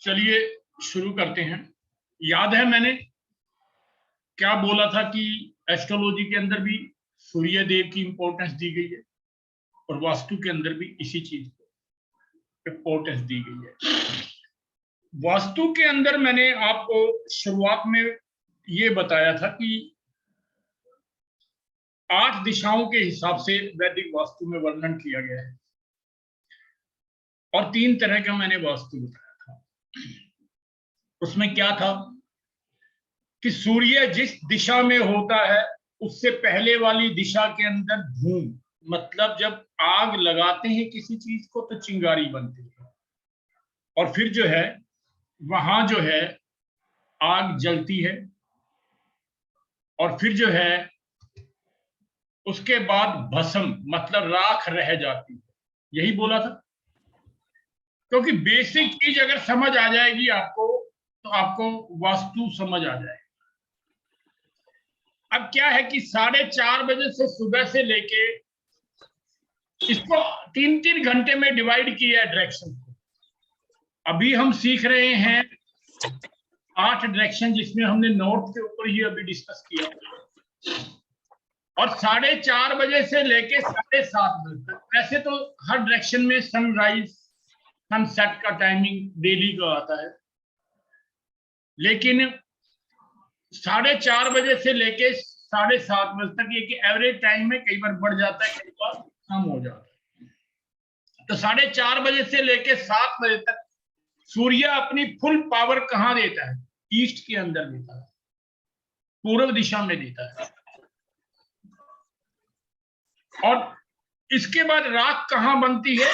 चलिए शुरू करते हैं। याद है मैंने क्या बोला था कि एस्ट्रोलॉजी के अंदर भी सूर्य देव की इंपॉर्टेंस दी गई है और वास्तु के अंदर भी इसी चीज को इंपॉर्टेंस दी गई है। वास्तु के अंदर मैंने आपको शुरुआत में ये बताया था कि 8 दिशाओं के हिसाब से वैदिक वास्तु में वर्णन किया गया है और 3 तरह का मैंने वास्तु बताया था। उसमें क्या था कि सूर्य जिस दिशा में होता है उससे पहले वाली दिशा के अंदर धूम, मतलब जब आग लगाते हैं किसी चीज को तो चिंगारी बनती है और फिर जो है वहां जो है आग जलती है और फिर जो है उसके बाद भस्म मतलब राख रह जाती है। यही बोला था, क्योंकि बेसिक चीज अगर समझ आ जाएगी आपको तो आपको वास्तु समझ आ जाएगा। अब क्या है कि 4:30 बजे से सुबह से लेके इसको 3-3 घंटे में डिवाइड किया है डायरेक्शन को। अभी हम सीख रहे हैं 8 डायरेक्शन, जिसमें हमने नॉर्थ के ऊपर ही अभी डिस्कस किया और 4:30 बजे से लेके 7:30 बजे तक। वैसे तो हर डायरेक्शन में सनराइज सनसेट का टाइमिंग डेली का आता है, लेकिन 4:30 बजे से लेके 7:30 बजे तक एक एवरेज टाइम में, कई बार बढ़ जाता है कई बार कम हो जाता है। तो 4:30 बजे से लेके 7 बजे तक सूर्य अपनी फुल पावर कहां देता है? ईस्ट के अंदर देता है, पूर्व दिशा में देता है। और इसके बाद राख कहां बनती है?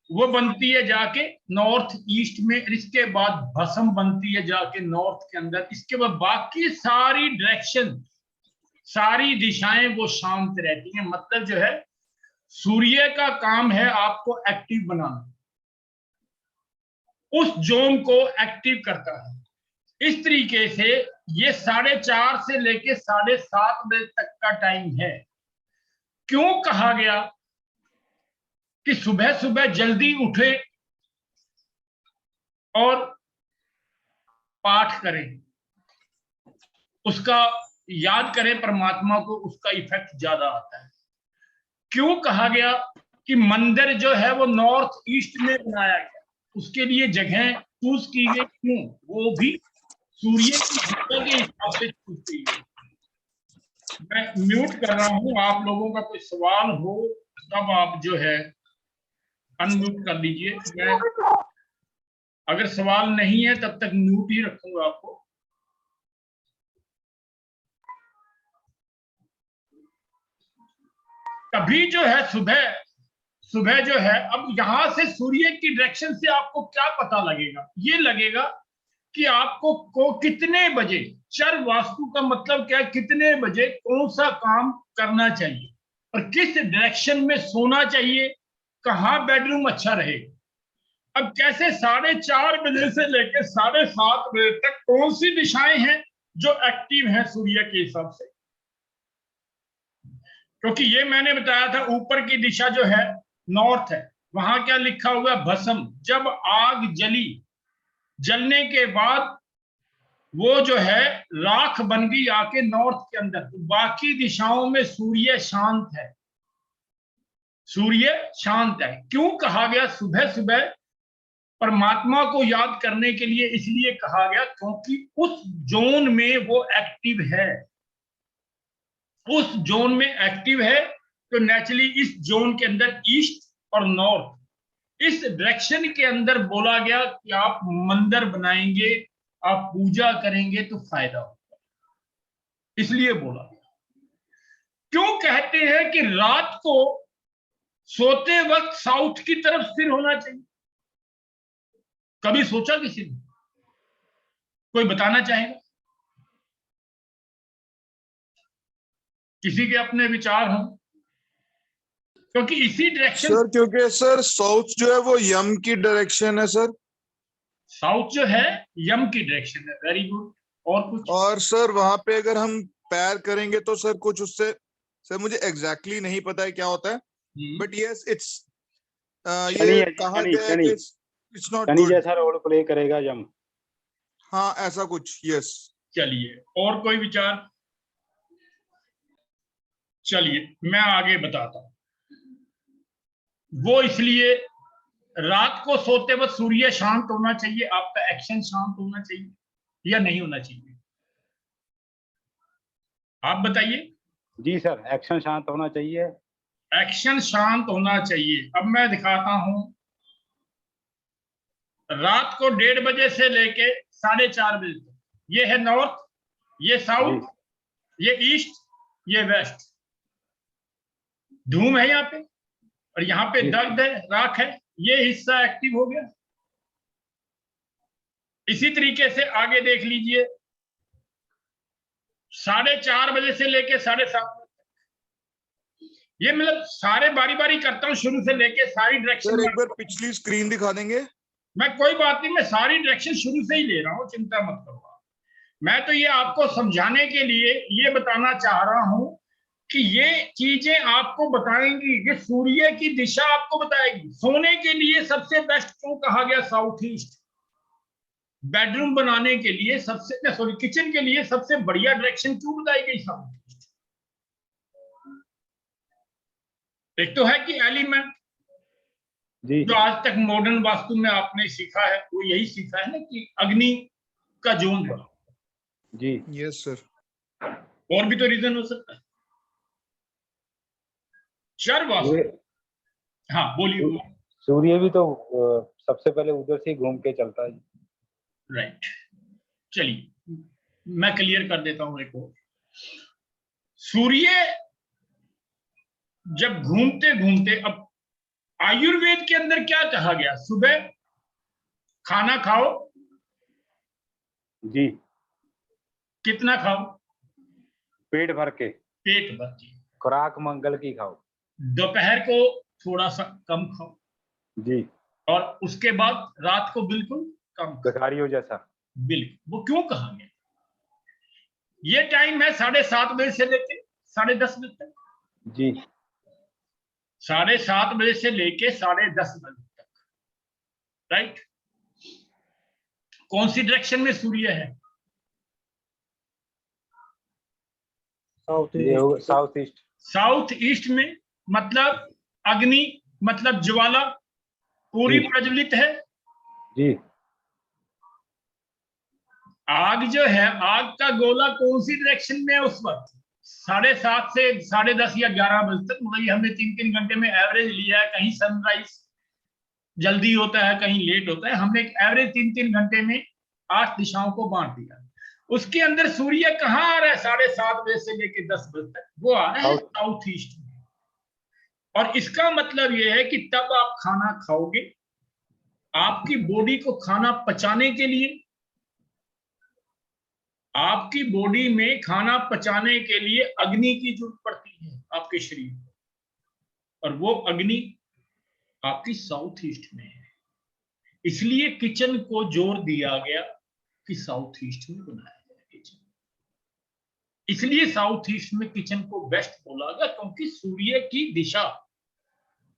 वो बनती है जाके नॉर्थ ईस्ट में। इसके बाद भस्म बनती है जाके नॉर्थ के अंदर। इसके बाद बाकी सारी डायरेक्शन, सारी दिशाएं वो शांत रहती हैं। मतलब जो है सूर्य का काम है आपको एक्टिव बनाना, उस जोन को एक्टिव करता है। इस तरीके से ये 4:30 से लेके 7:30 बजे तक का टाइम है। क्यों कहा गया कि सुबह सुबह जल्दी उठे और पाठ करें, उसका याद करें परमात्मा को, उसका इफेक्ट ज्यादा आता है। क्यों कहा गया कि मंदिर जो है वो नॉर्थ ईस्ट में बनाया गया, उसके लिए जगह चूज की गई। क्यों? वो भी सूर्य की दिशा के हिसाब से चूज की गई। मैं म्यूट कर रहा हूं, आप लोगों का कोई सवाल हो तब आप जो है अनम्यूट कर लीजिए। मैं अगर सवाल नहीं है तब तक म्यूट ही रखूंगा आपको। कभी जो है सुबह सुबह जो है, अब यहां से सूर्य की डायरेक्शन से आपको क्या पता लगेगा? ये लगेगा कि आपको को कितने बजे, चर वास्तु का मतलब क्या है, कितने बजे कौन सा काम करना चाहिए और किस डायरेक्शन में सोना चाहिए, कहां बेडरूम अच्छा रहेगा। अब कैसे 4:30 बजे से लेकर 7:30 बजे तक कौन सी दिशाएं हैं जो एक्टिव हैं सूर्य के हिसाब से? क्योंकि ये मैंने बताया था ऊपर की दिशा जो है नॉर्थ है, वहां क्या लिखा हुआ है? भस्म। जब आग जली, जलने के बाद वो जो है राख बन गई आके नॉर्थ के अंदर, तो बाकी दिशाओं में सूर्य शांत है। सूर्य शांत है। क्यों कहा गया सुबह सुबह परमात्मा को याद करने के लिए? इसलिए कहा गया क्योंकि उस जोन में वो एक्टिव है, उस जोन में एक्टिव है। तो नेचुरली इस जोन के अंदर ईस्ट और नॉर्थ, इस डायरेक्शन के अंदर बोला गया कि आप मंदिर बनाएंगे, आप पूजा करेंगे तो फायदा होगा, इसलिए बोला गया। क्यों कहते हैं कि रात को सोते वक्त साउथ की तरफ सिर होना चाहिए? कभी सोचा किसी ने? कोई बताना चाहेगा? किसी के अपने विचार हों, क्योंकि इसी डायरेक्शन सर, क्योंकि सर साउथ जो है वो यम की डायरेक्शन है सर। साउथ जो है यम की डायरेक्शन है। Very good. और कुछ? और सर वहां पे अगर हम पैर करेंगे तो सर कुछ उससे, सर मुझे एग्जैक्टली नहीं पता है क्या होता है, बट यस इट्स ये कहा गया है कि इट्स नॉट शनि गुड। जैसा रोल प्ले करेगा यम। हाँ ऐसा कुछ, यस। चलिए और कोई विचार? चलिए मैं आगे बताता हूं। वो इसलिए रात को सोते वक्त सूर्य शांत होना चाहिए, आपका एक्शन शांत होना चाहिए या नहीं होना चाहिए? आप बताइए। जी सर, एक्शन शांत होना चाहिए। एक्शन शांत होना चाहिए। अब मैं दिखाता हूं, रात को 1:30 बजे से लेके 4:30 बजे तक, ये है नॉर्थ, ये साउथ, ये ईस्ट, ये वेस्ट। धूम है यहाँ पे और यहाँ पे दर्द है, राख है, ये हिस्सा एक्टिव हो गया। इसी तरीके से आगे देख लीजिए, 4:30 बजे से लेके 7:30 बजे तक, ये मतलब सारे बारी बारी करता हूँ शुरू से लेके सारी डायरेक्शन। सर एक बार पिछली स्क्रीन दिखा देंगे? मैं कोई बात नहीं, मैं सारी डायरेक्शन शुरू से ही ले रहा हूँ, चिंता मत करो। मैं तो ये आपको समझाने के लिए ये बताना चाह रहा हूं कि ये चीजें आपको बताएंगी, ये सूर्य की दिशा आपको बताएगी। सोने के लिए सबसे बेस्ट क्यों कहा गया साउथ ईस्ट? बेडरूम बनाने के लिए सबसे, सॉरी किचन के लिए सबसे बढ़िया डायरेक्शन क्यों बताई गई साउथ ईस्ट? एक तो है कि एलिमेंट जो आज तक मॉडर्न वास्तु में आपने सीखा है, वो यही सीखा है ना कि अग्नि का जोन है। जी यस सर। और भी तो रीजन हो सकता है। चर वास्तु, हाँ बोलिए। सूर्य भी तो सबसे पहले उधर से घूम के चलता है। राइट, चलिए मैं क्लियर कर देता हूं एक और। सूर्य जब घूमते घूमते, अब आयुर्वेद के अंदर क्या कहा गया? सुबह खाना खाओ, जी कितना खाओ? पेट भर के, पेट भर के। खुराक मंगल की खाओ। दोपहर को थोड़ा सा कम खाओ जी, और उसके बाद रात को बिल्कुल कम खाओ। भिखारियों जैसा। बिल्कुल। वो क्यों कहा गया? ये टाइम है 7:30 बजे से लेके 10:30 बजे तक। जी 7:30 बजे से लेके 10:30 बजे तक, राइट? कौन सी डायरेक्शन में सूर्य है? South east. साउथ ईस्ट में, मतलब अग्नि, मतलब ज्वाला पूरी प्रज्वलित है। जी आग जो है, आग का गोला कौन सी डायरेक्शन में है उस वक्त? 7:30 से 10:30 या 11 बजे तक। मतलब ये हमने 3-3 घंटे में एवरेज लिया है। कहीं सनराइज जल्दी होता है, कहीं लेट होता है। हमने एक एवरेज 3-3 घंटे में 8 दिशाओं को बांट दिया। उसके अंदर सूर्य कहाँ आ रहा है? 7:30 बजे से लेकर 10 बजे तक वो आ रहा है साउथ ईस्ट में। और इसका मतलब यह है कि तब आप खाना खाओगे, आपकी बॉडी को खाना पचाने के लिए, आपकी बॉडी में खाना पचाने के लिए अग्नि की जरूरत पड़ती है आपके शरीर में, और वो अग्नि आपकी साउथ ईस्ट में है। इसलिए किचन को जोर दिया गया कि साउथ ईस्ट में बनाया जाए किचन। इसलिए साउथ ईस्ट में किचन को बेस्ट बोला गया, क्योंकि सूर्य की दिशा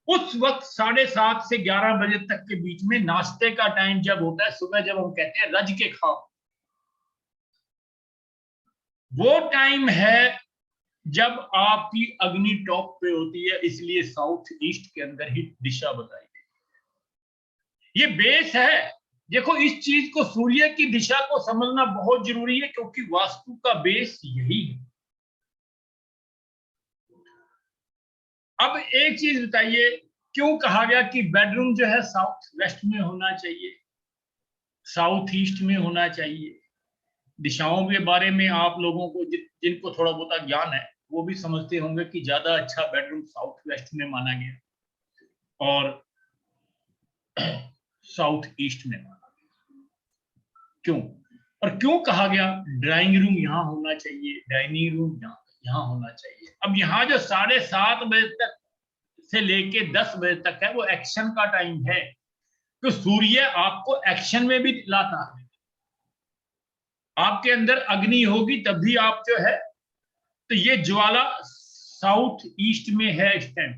उस वक्त 7:30 से 11 बजे तक के बीच में, नाश्ते का टाइम जब होता है, सुबह जब हम कहते हैं रज के खाओ, वो टाइम है जब आपकी अग्नि टॉप पे होती है। इसलिए साउथ ईस्ट के अंदर ही दिशा बताई गई। ये बेस है। देखो, इस चीज को, सूर्य की दिशा को समझना बहुत जरूरी है, क्योंकि वास्तु का बेस यही है। अब एक चीज बताइए, क्यों कहा गया कि बेडरूम जो है साउथ वेस्ट में होना चाहिए, साउथ ईस्ट में होना चाहिए? दिशाओं के बारे में आप लोगों को जिनको थोड़ा बहुत ज्ञान है, वो भी समझते होंगे कि ज्यादा अच्छा बेडरूम साउथ वेस्ट में माना गया और साउथ ईस्ट में माना गया। क्यों? और क्यों कहा गया ड्राइंग रूम यहाँ होना चाहिए, डाइनिंग रूम यहाँ होना चाहिए? अब यहाँ जो 7:30 बजे तक से लेके 10 बजे तक है, वो एक्शन का टाइम है। तो सूर्य आपको एक्शन में भी लाता है। आपके अंदर अग्नि होगी तभी आप जो है, तो ये ज्वाला साउथ ईस्ट में है इस टाइम।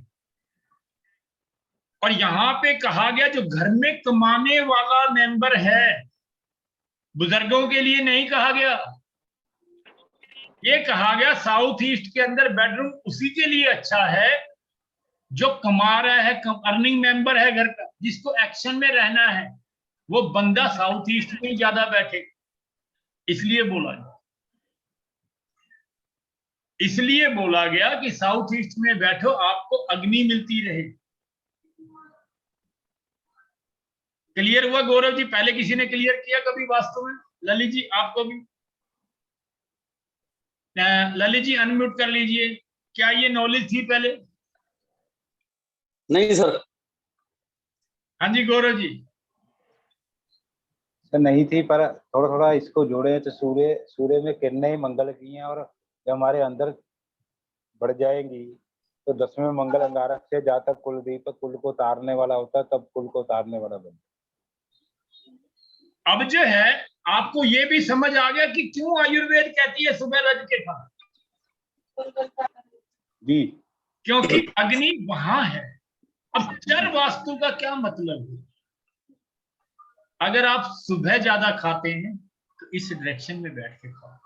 और यहां पे कहा गया जो घर में कमाने वाला मेंबर है, बुजुर्गों के लिए नहीं कहा गया, ये कहा गया साउथ ईस्ट के अंदर बेडरूम उसी के लिए अच्छा है जो कमा रहा है, अर्निंग मेंबर है घर का, जिसको एक्शन में रहना है, वो बंदा साउथ ईस्ट में ही ज्यादा बैठे। इसलिए बोला गया कि साउथ ईस्ट में बैठो, आपको अग्नि मिलती रहे। क्लियर हुआ गौरव जी? पहले किसी ने क्लियर किया कभी वास्तव में? ललित जी आपको भी, ललित जी अनम्यूट कर लीजिए। क्या ये नॉलेज थी पहले? नहीं सर। हाँ जी गौरव जी। सर नहीं थी, पर थोड़ा थोड़ा इसको जोड़े तो सूर्य में किरणें मंगल की हैं, और जब हमारे अंदर बढ़ जाएंगी तो 10वें मंगल अंगारक से जहाँ तक कुल दीपक कुल को तारने वाला होता है, तब कुल को तारने वाला बनता है। अब जो है आपको ये भी समझ आ गया कि क्यों आयुर्वेद कहती है सुबह रज के खाना जी, क्योंकि अग्नि वहां है। अब चर वास्तु का क्या मतलब है? अगर आप सुबह ज्यादा खाते हैं तो इस डायरेक्शन में बैठ के खाओ,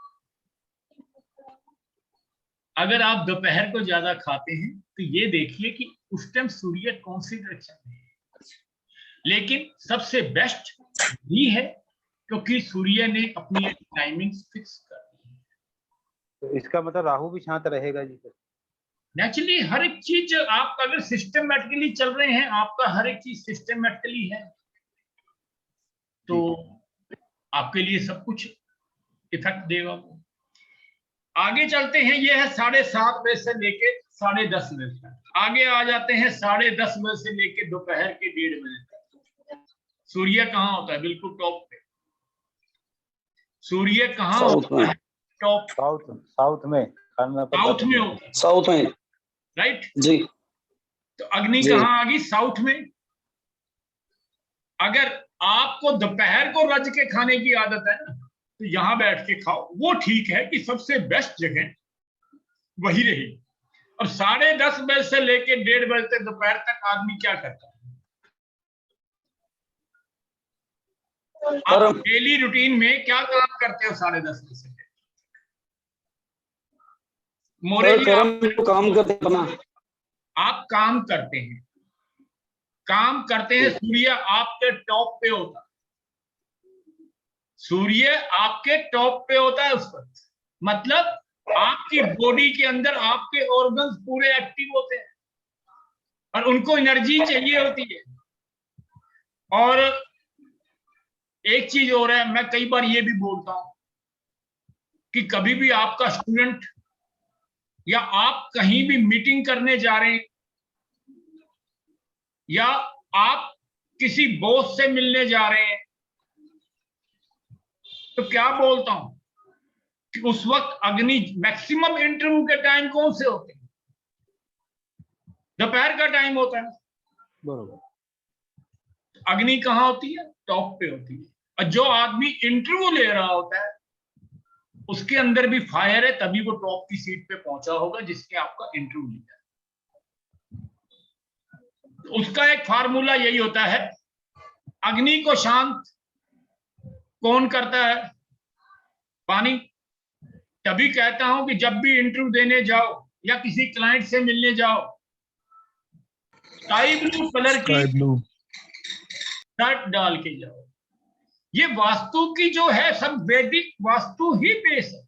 अगर आप दोपहर को ज्यादा खाते हैं तो ये देखिए कि उस टाइम सूर्य कौन सी डायरेक्शन में है। लेकिन सबसे बेस्ट ही है क्योंकि सूर्य ने अपनी टाइमिंग फिक्स कर दी है। तो इसका मतलब राहु भी शांत रहेगा जी? नेचुरली हर एक चीज आप अगर सिस्टमेटिकली चल रहे हैं, आपका हर एक चीज सिस्टमेटिकली है, तो आपके लिए सब कुछ इफेक्ट देगा। आगे चलते हैं। ये है 7:30 बजे से लेके 10:30 बजे तक। आगे आ जाते हैं 10:30 बजे से लेके दोपहर के 1:30 बजे तक। सूर्य कहाँ होता है? बिल्कुल टॉप पे। सूर्य कहाँ होता है? टॉप। साउथ में होता है। साउथ में, राइट जी। तो अग्नि कहाँ आ गई? साउथ में। अगर आपको दोपहर को रज के खाने की आदत है ना, तो यहां बैठ के खाओ, वो ठीक है कि सबसे बेस्ट जगह वही रही। अब 10:30 बजे से लेके 1:30 बजे तक दोपहर तक आदमी क्या करता है? आप डेली रूटीन में क्या काम करते हो 10:30 बजे से? मोरे जी काम करते अपना, आप काम करते हैं, सूर्य आपके टॉप पे होता है, सूर्य आपके टॉप पे होता है उस वक्त। मतलब आपकी बॉडी के अंदर आपके ऑर्गन्स पूरे एक्टिव होते हैं और उनको एनर्जी चाहिए होती है। और एक चीज और है, मैं कई बार ये भी बोलता हूं कि कभी भी आपका स्टूडेंट या आप कहीं भी मीटिंग करने जा रहे हैं या आप किसी बॉस से मिलने जा रहे हैं, तो क्या बोलता हूं कि उस वक्त अग्नि मैक्सिमम इंटरव्यू के टाइम कौन से होते हैं? दोपहर का टाइम होता है। बरोबर। अग्नि कहां होती है? टॉप पे होती है। और जो आदमी इंटरव्यू ले रहा होता है उसके अंदर भी फायर है, तभी वो टॉप की सीट पे पहुंचा होगा जिसने आपका इंटरव्यू लिया। तो उसका एक फार्मूला यही होता है। अग्नि को शांत कौन करता है? पानी। तभी कहता हूं कि जब भी इंटरव्यू देने जाओ या किसी क्लाइंट से मिलने जाओ, स्काई ब्लू कलर की शर्ट डाल के जाओ। ये वास्तु की जो है सब वैदिक वास्तु ही बेस है।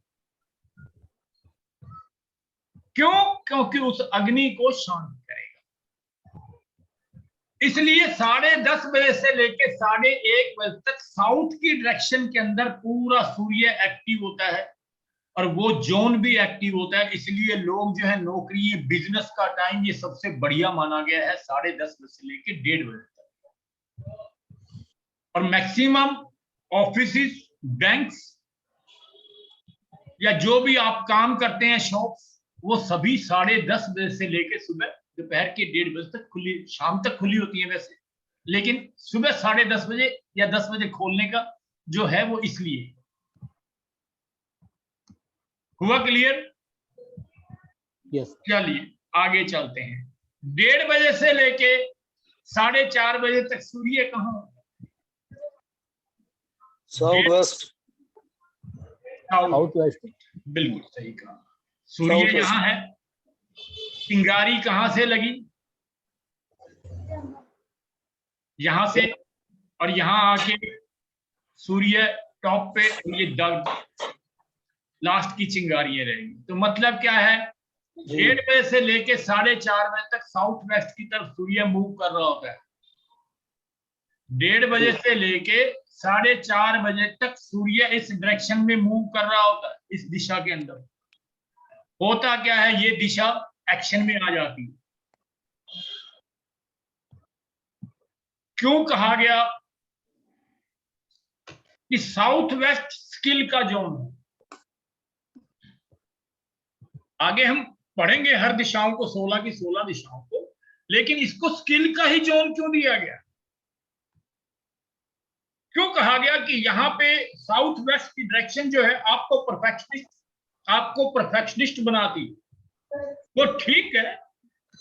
क्यों? क्योंकि उस अग्नि को शांत करेगा। इसलिए 10:30 बजे से लेकर 1:30 बजे तक साउथ की डायरेक्शन के अंदर पूरा सूर्य एक्टिव होता है और वो जोन भी एक्टिव होता है। इसलिए लोग जो है नौकरी, बिजनेस का टाइम ये सबसे बढ़िया माना गया है 10:30 बजे से लेकर 1:30 बजे तक। और मैक्सिमम ऑफिस, बैंक्स या जो भी आप काम करते हैं, शॉप्स, वो सभी 10:30 बजे से लेकर सुबह दोपहर के 1:30 बजे तक खुली, शाम तक खुली होती है वैसे, लेकिन सुबह 10:30 बजे या 10 बजे खोलने का जो है वो इसलिए। हुआ क्लियर? यस। चलिए आगे चलते हैं। 1:30 बजे से लेके 4:30 बजे तक सूर्य कहाँ होता है? South west. साउथ वेस्ट, बिल्कुल सही कहा। सूर्य South west. यहाँ है, चिंगारी कहाँ से लगी? यहां से, और यहां आके सूर्य टॉप पे, ये लास्ट की चिंगारियां रहेंगी। तो मतलब क्या है, 1:30 बजे से लेके 4:30 बजे तक साउथ वेस्ट की तरफ सूर्य मूव कर रहा होता है। 1:30 बजे से लेके 4:30 बजे तक सूर्य इस डायरेक्शन में मूव कर रहा होता है, इस दिशा के अंदर। होता क्या है, ये दिशा एक्शन में आ जाती है। क्यों कहा गया कि साउथ वेस्ट स्किल का जोन है? आगे हम पढ़ेंगे हर दिशाओं को, 16 की 16 दिशाओं को, लेकिन इसको स्किल का ही जोन क्यों दिया गया? क्यों कहा गया कि यहाँ पे साउथ वेस्ट की डायरेक्शन जो है आपको परफेक्शनिस्ट बनाती है? वो ठीक है,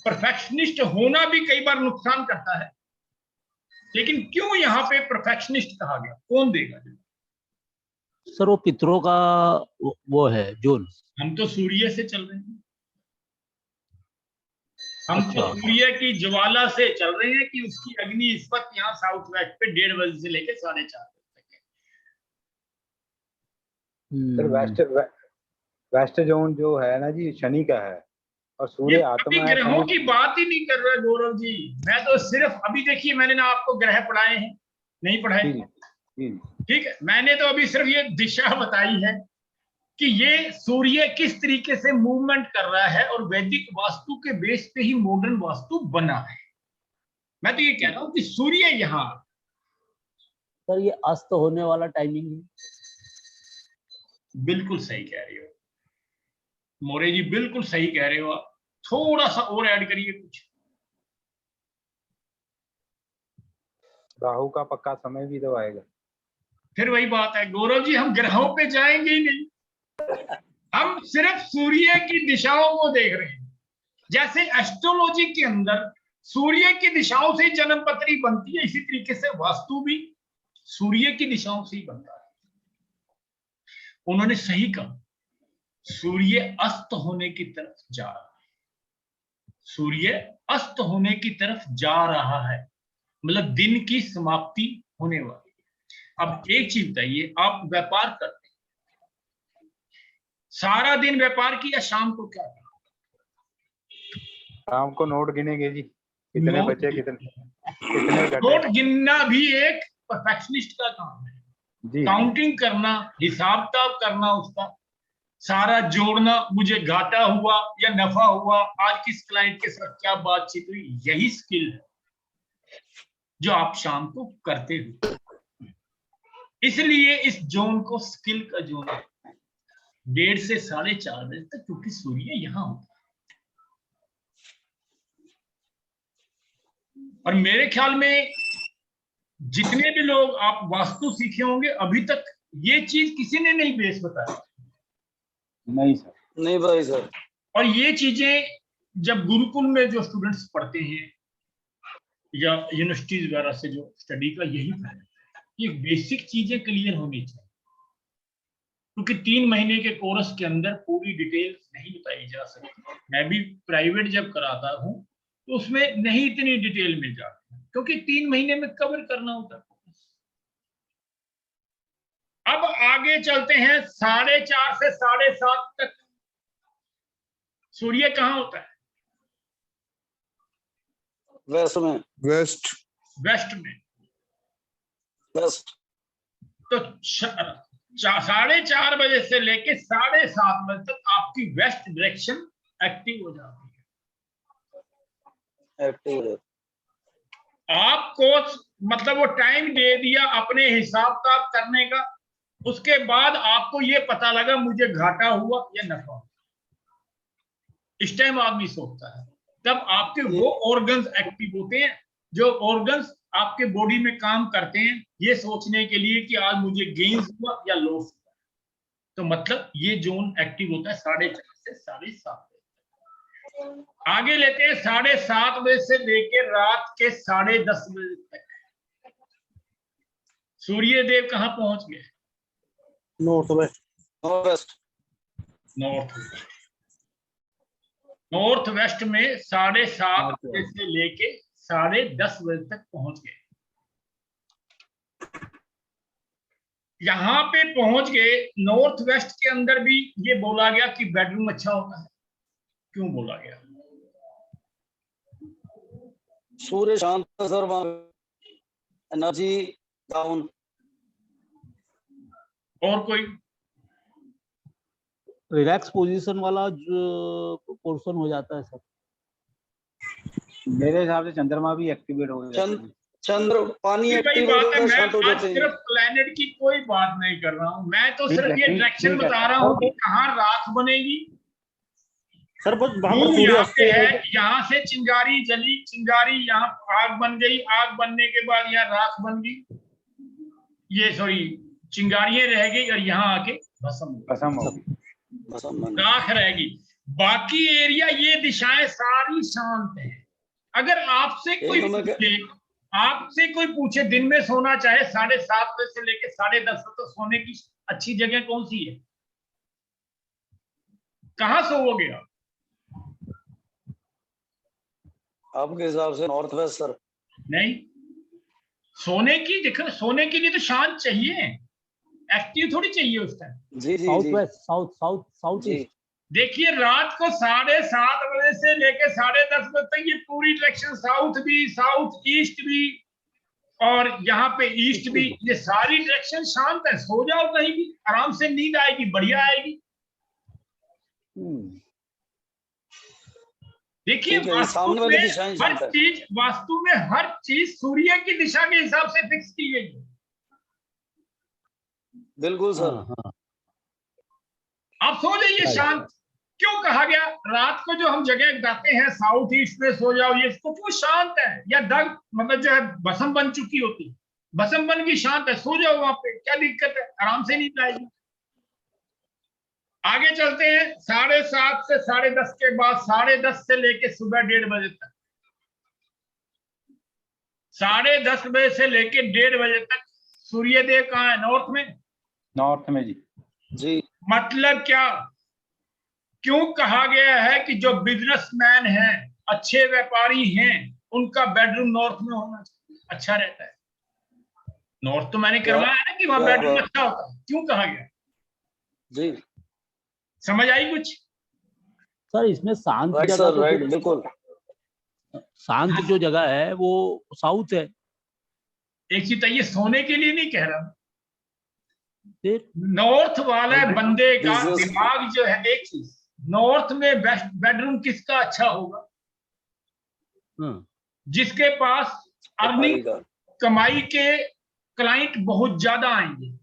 परफेक्शनिस्ट होना भी कई बार नुकसान करता है, लेकिन क्यों यहाँ पे परफेक्शनिस्ट कहा गया? कौन देगा? सर वो पितरों का वो है जोन। हम तो सूर्य से चल रहे हैं, हम तो अच्छा। सूर्य की ज्वाला से चल रहे हैं कि उसकी अग्नि इस वक्त यहाँ साउथ वेस्ट पे 1:30 बजे से लेकर 4:30 बजे तक है। सर वेस्ट जोन जो है ना जी, शनि का है, और सूर्य आत्मा है। ग्रहों की बात ही नहीं कर रहा गौरव जी, मैं तो सिर्फ अभी देखिए, मैंने ना आपको ग्रह पढ़ाए हैं, नहीं पढ़ाए? ठीक है, मैंने तो अभी सिर्फ ये दिशा बताई है कि ये सूर्य किस तरीके से मूवमेंट कर रहा है, और वैदिक वास्तु के बेस पे ही मॉडर्न वास्तु बना है। मैं तो ये कह रहा हूं कि सूर्य यहाँ, सर ये अस्त होने वाला टाइमिंग है। बिल्कुल सही कह रहे हो मोरे जी, बिल्कुल सही कह रहे हो आप। थोड़ा सा और ऐड करिए कुछ। राहु का पक्का समय भी तो आएगा। फिर वही बात है गौरव जी, हम ग्रहों पे जाएंगे ही नहीं, हम सिर्फ सूर्य की दिशाओं को देख रहे हैं। जैसे एस्ट्रोलॉजी के अंदर सूर्य की दिशाओं से जन्म पत्री बनती है, इसी तरीके से वास्तु भी सूर्य की दिशाओं से ही बनता है। उन्होंने सही कहा, सूर्य अस्त होने की तरफ जा रहा है, सूर्य अस्त होने की तरफ जा रहा है, मतलब दिन की समाप्ति होने वाली है। अब एक चीज बताइए, आप व्यापार करते हैं, सारा दिन व्यापार किया, शाम को क्या किया? शाम को नोट गिनेंगे जी, कितने बचे, कितने घटे। नोट गिनना भी एक परफेक्शनिस्ट का काम है जी। काउंटिंग करना, हिसाब किताब करना, उसका सारा जोड़ना, मुझे घाटा हुआ या नफा हुआ, आज किस क्लाइंट के साथ क्या बातचीत हुई, यही स्किल है जो आप शाम को करते हो। इसलिए इस जोन को स्किल का जोन है, 1:30 से 4:30 बजे तक, क्योंकि सूर्य यहां होता है। और मेरे ख्याल में जितने भी लोग आप वास्तु सीखे होंगे, अभी तक ये चीज किसी ने नहीं बेस बताया। नहीं सर, नहीं भाई सर। और ये चीजें जब गुरुकुल में जो स्टूडेंट्स पढ़ते हैं या यूनिवर्सिटीज वगैरह से जो स्टडी का, यही फायदा है, ये बेसिक चीजें क्लियर होनी चाहिए, क्योंकि 3 महीने के कोर्स के अंदर पूरी डिटेल्स नहीं बताई जा सकती। मैं भी प्राइवेट जब कराता हूँ तो उसमें नहीं इतनी डिटेल मिल जाती, क्योंकि 3 महीने में कवर करना होता है। अब आगे चलते हैं, 4:30 से 7:30 तक सूर्य कहाँ होता है? वेस्ट में। वेस्ट। वेस्ट में। वेस्ट। तो 4:30 बजे से लेके 7:30 बजे तक आपकी वेस्ट डायरेक्शन एक्टिव हो जाती है। एक्टिव। आपको मतलब वो टाइम दे दिया अपने हिसाब किताब करने का, उसके बाद आपको ये पता लगा मुझे घाटा हुआ या नफा हुआ, इस टाइम आदमी सोचता है, तब आपके वो ऑर्गन्स एक्टिव होते हैं जो ऑर्गन्स आपके बॉडी में काम करते हैं, ये सोचने के लिए कि आज मुझे गेन्स हुआ या लॉस हुआ। तो मतलब ये जोन एक्टिव होता है 4:30 से 7:30 बजे। आगे लेते हैं 7:30 बजे से लेकर रात के 10:30 बजे तक सूर्य देव कहाँ पहुंच गए? North west. North west. North west में 7:30 नॉर्थ बजे वेस्ट। से लेके 10:30 बजे तक पहुंच गए। यहां पे पहुंच गए। नॉर्थ वेस्ट के अंदर भी ये बोला गया कि बेडरूम अच्छा होता है। क्यों बोला गया? सूर्य शांत है सर, वहां एनर्जी डाउन। और कोई? रिलैक्स पोजीशन वाला जो पोर्शन हो जाता है सर। मेरे हिसाब से चंद्रमा भी एक्टिवेट हो जाता है। चंद्र पानी ये वही एक्टिव हो बात जाता है। है, मैं शांत हो आज जाते हैं। सिर्फ प्लेनेट की कोई बात नहीं कर रहा हूं, मैं तो सिर्फ ये डायरेक्शन ठीक है। बता रहा हूं कि कहाँ राख बनेगी। सर बस वहां धूम पर सूर्य यहाँ अस्त पे हो है, रहा है। यहाँ से चिंगारी जली, चिंगारी यहाँ आग बन गई, आग बनने के बाद यहाँ राख बन गई, ये सॉरी चिंगारियां रह गई और यहाँ आके भस्म होगी। राख रहेगी। बाकी एरिया ये दिशाएं सारी शांत है। अगर आपसे कोई पूछे दिन में सोना चाहे 7:30 बजे से लेकर 10:30 बजे तो सोने की अच्छी जगह कौन सी है? कहाँ सोओगे आप? आपके हिसाब से नॉर्थ वेस्ट सर? नहीं, सोने की देखो, सोने के लिए तो शांत चाहिए, एक्टिव थोड़ी चाहिए उस टाइम। जी जी साउथ जी वेस्ट, साउथ जी। ईस्ट। देखिए रात को 7:30 बजे से लेकर 10:30 बजे तक ये पूरी डायरेक्शन साउथ भी, साउथ ईस्ट भी और यहाँ पे ईस्ट भी, ये सारी डायरेक्शन शांत है। सो जाओ कहीं भी, आराम से नींद आएगी, बढ़िया आएगी। देखिए ठीक है, सामने वाली दिशाएं शांत है। वास्तु में हर चीज सूर्य की दिशा के हिसाब से फिक्स की गई है। बिल्कुल सर। हाँ। आप सो जाइए शांत। क्यों कहा गया रात को जो हम जगह बताते हैं साउथ ईस्ट में सो जाओ, ये इसको क्यों शांत है? या दग मतलब जो है भस्म बन चुकी होती, भस्म बन की शांत है, सो जाओ वहां पे, क्या दिक्कत है? आराम से नींद आएगी। आगे चलते हैं 7:30 से 10:30 के बाद 10:30 से लेके सुबह 1:30 बजे तक, 10:30 बजे से लेके 1:30 बजे तक सूर्य देव कहाँ है? नॉर्थ में। नॉर्थ में जी। जी मतलब क्या? क्यों कहा गया है कि जो बिजनेसमैन हैं, अच्छे व्यापारी हैं, उनका बेडरूम नॉर्थ में होना चाहिए, अच्छा रहता है। नॉर्थ तो मैंने करवाया है ना कि वहां बेडरूम अच्छा होता है। क्यों कहा गया? जी समझ आई कुछ? सर इसमें शांत राइट जगह सर, तो राइट बिल्कुल। शांत जो जगह है वो साउथ है। एक चीज ये सोने के लिए नहीं कह रहा, फिर नॉर्थ वाला बंदे का Business- दिमाग जो है, एक चीज नॉर्थ में बेस्ट बेडरूम किसका अच्छा होगा? हाँ, जिसके पास अर्निंग, का कमाई के क्लाइंट बहुत ज्यादा आएंगे,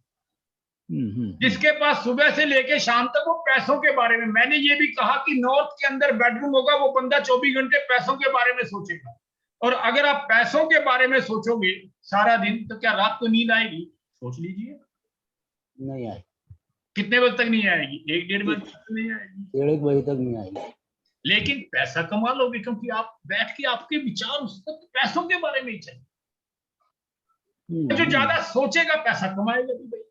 जिसके पास सुबह से लेके शाम तक वो पैसों के बारे में, मैंने ये भी कहा कि नॉर्थ के अंदर बेडरूम होगा, वो बंदा 24 घंटे पैसों के बारे में सोचेगा। और अगर आप पैसों के बारे में सोचोगे सारा दिन तो क्या रात को नींद आएगी? सोच लीजिए। नहीं आई। कितने बजे तक नहीं आएगी? 1-1:30 बजे तक नहीं आएगी। 1:30 बजे तक नहीं आई। लेकिन पैसा कमा लोगे, क्योंकि आप बैठ के आपके विचार उस वक्त पैसों के बारे में ही चले। जो ज्यादा सोचेगा पैसा कमाएगा भी भाई।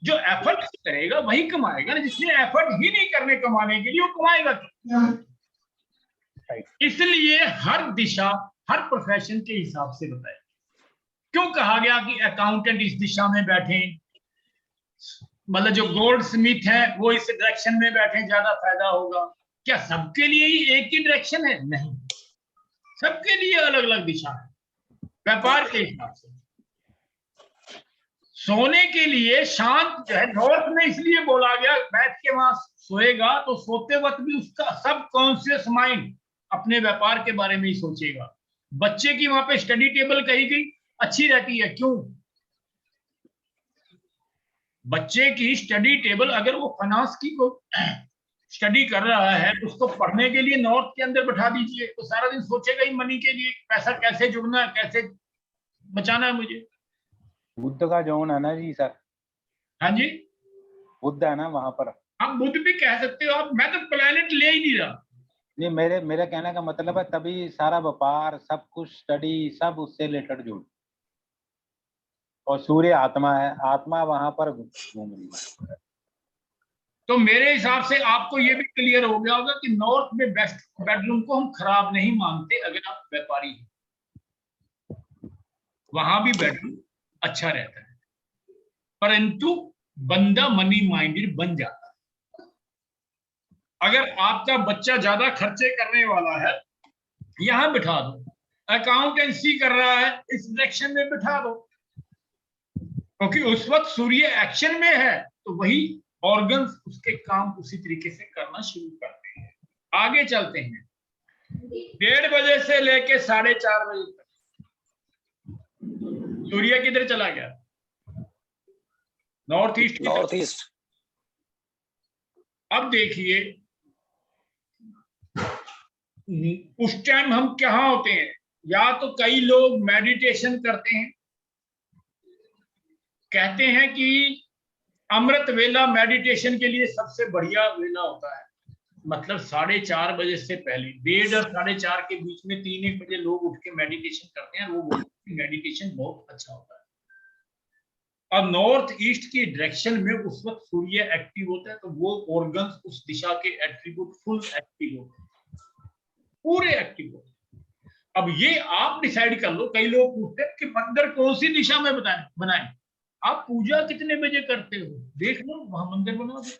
जो एफर्ट करेगा वही कमाएगा ना। जिसने एफर्ट ही नहीं करने कमाने के लिए, वो कमाएगा क्यों? इसलिए हर दिशा, हर प्रोफेशन के हिसाब से बताए। क्यों कहा गया कि अकाउंटेंट इस दिशा में बैठे, मतलब जो गोल्ड स्मिथ है वो इस डायरेक्शन में बैठे, ज्यादा फायदा होगा? क्या सबके लिए ही एक ही डायरेक्शन है? नहीं, सबके लिए अलग अलग दिशा है, व्यापार के हिसाब से। सोने के लिए शांत जो है नॉर्थ में इसलिए बोला गया, बैठ के वहां सोएगा तो सोते वक्त भी उसका सब कॉन्शियस माइंड अपने व्यापार के बारे में ही सोचेगा। बच्चे की वहां पे स्टडी टेबल कही गई अच्छी रहती है। क्यों? बच्चे की स्टडी टेबल, अगर वो फाइनेंस की को स्टडी कर रहा है, उसको पढ़ने के लिए नॉर्थ के अंदर बैठा दीजिए, तो सारा दिन सोचेगा ही मनी के लिए, पैसा कैसे जुड़ना है, कैसे बचाना है मुझे। बुद्ध का जोन है ना जी सर। हाँ जी, बुद्ध है ना वहां पर। आप बुद्ध भी कह सकते हो आप। मैं तो प्लेनेट ले ही नहीं रहा, नहीं, मेरे कहने का मतलब है तभी सारा व्यापार, सब कुछ, स्टडी, सब उससे रिलेटेड जुड़। और सूर्य आत्मा है, आत्मा वहां पर घूम रही है। तो मेरे हिसाब से आपको ये भी क्लियर हो गया होगा कि नॉर्थ में बेस्ट बेडरूम को हम खराब नहीं मानते। अगर आप व्यापारी हैं, वहां भी बेडरूम अच्छा रहता है, परंतु बंदा मनी माइंडेड बन जाता है। अगर आपका बच्चा ज्यादा खर्चे करने वाला है, यहां बिठा दो। अकाउंटेंसी कर रहा है, इस डायरेक्शन में बिठा दो, क्योंकि उस वक्त सूर्य एक्शन में है, तो वही ऑर्गन्स उसके काम उसी तरीके से करना शुरू करते हैं। आगे चलते हैं। 1:30 बजे से लेके 4:30 बजे तक सूर्य किधर चला गया? नॉर्थ ईस्ट की तरफ। North east. अब देखिए, उस टाइम हम कहाँ होते हैं? या तो कई लोग मेडिटेशन करते हैं, कहते हैं कि अमृत वेला मेडिटेशन के लिए सबसे बढ़िया वेला होता है। मतलब 4:30 बजे से पहले, 1:30 और 4:30 के बीच में 3-1 बजे लोग उठ के मेडिटेशन करते हैं। वो बोलते हैं मेडिटेशन बहुत अच्छा होता है। और नॉर्थ ईस्ट की डायरेक्शन में उस वक्त सूर्य एक्टिव होता है, तो वो ऑर्गन्स उस दिशा के एट्रीब्यूट फुल एक्टिव होते हैं, पूरे एक्टिव होते हैं। अब ये आप डिसाइड कर लो। कई लोग पूछते हैं कि मंदिर कौन सी दिशा में बनाएं। आप पूजा कितने बजे करते हो, देख लो, वहां मंदिर बना दो।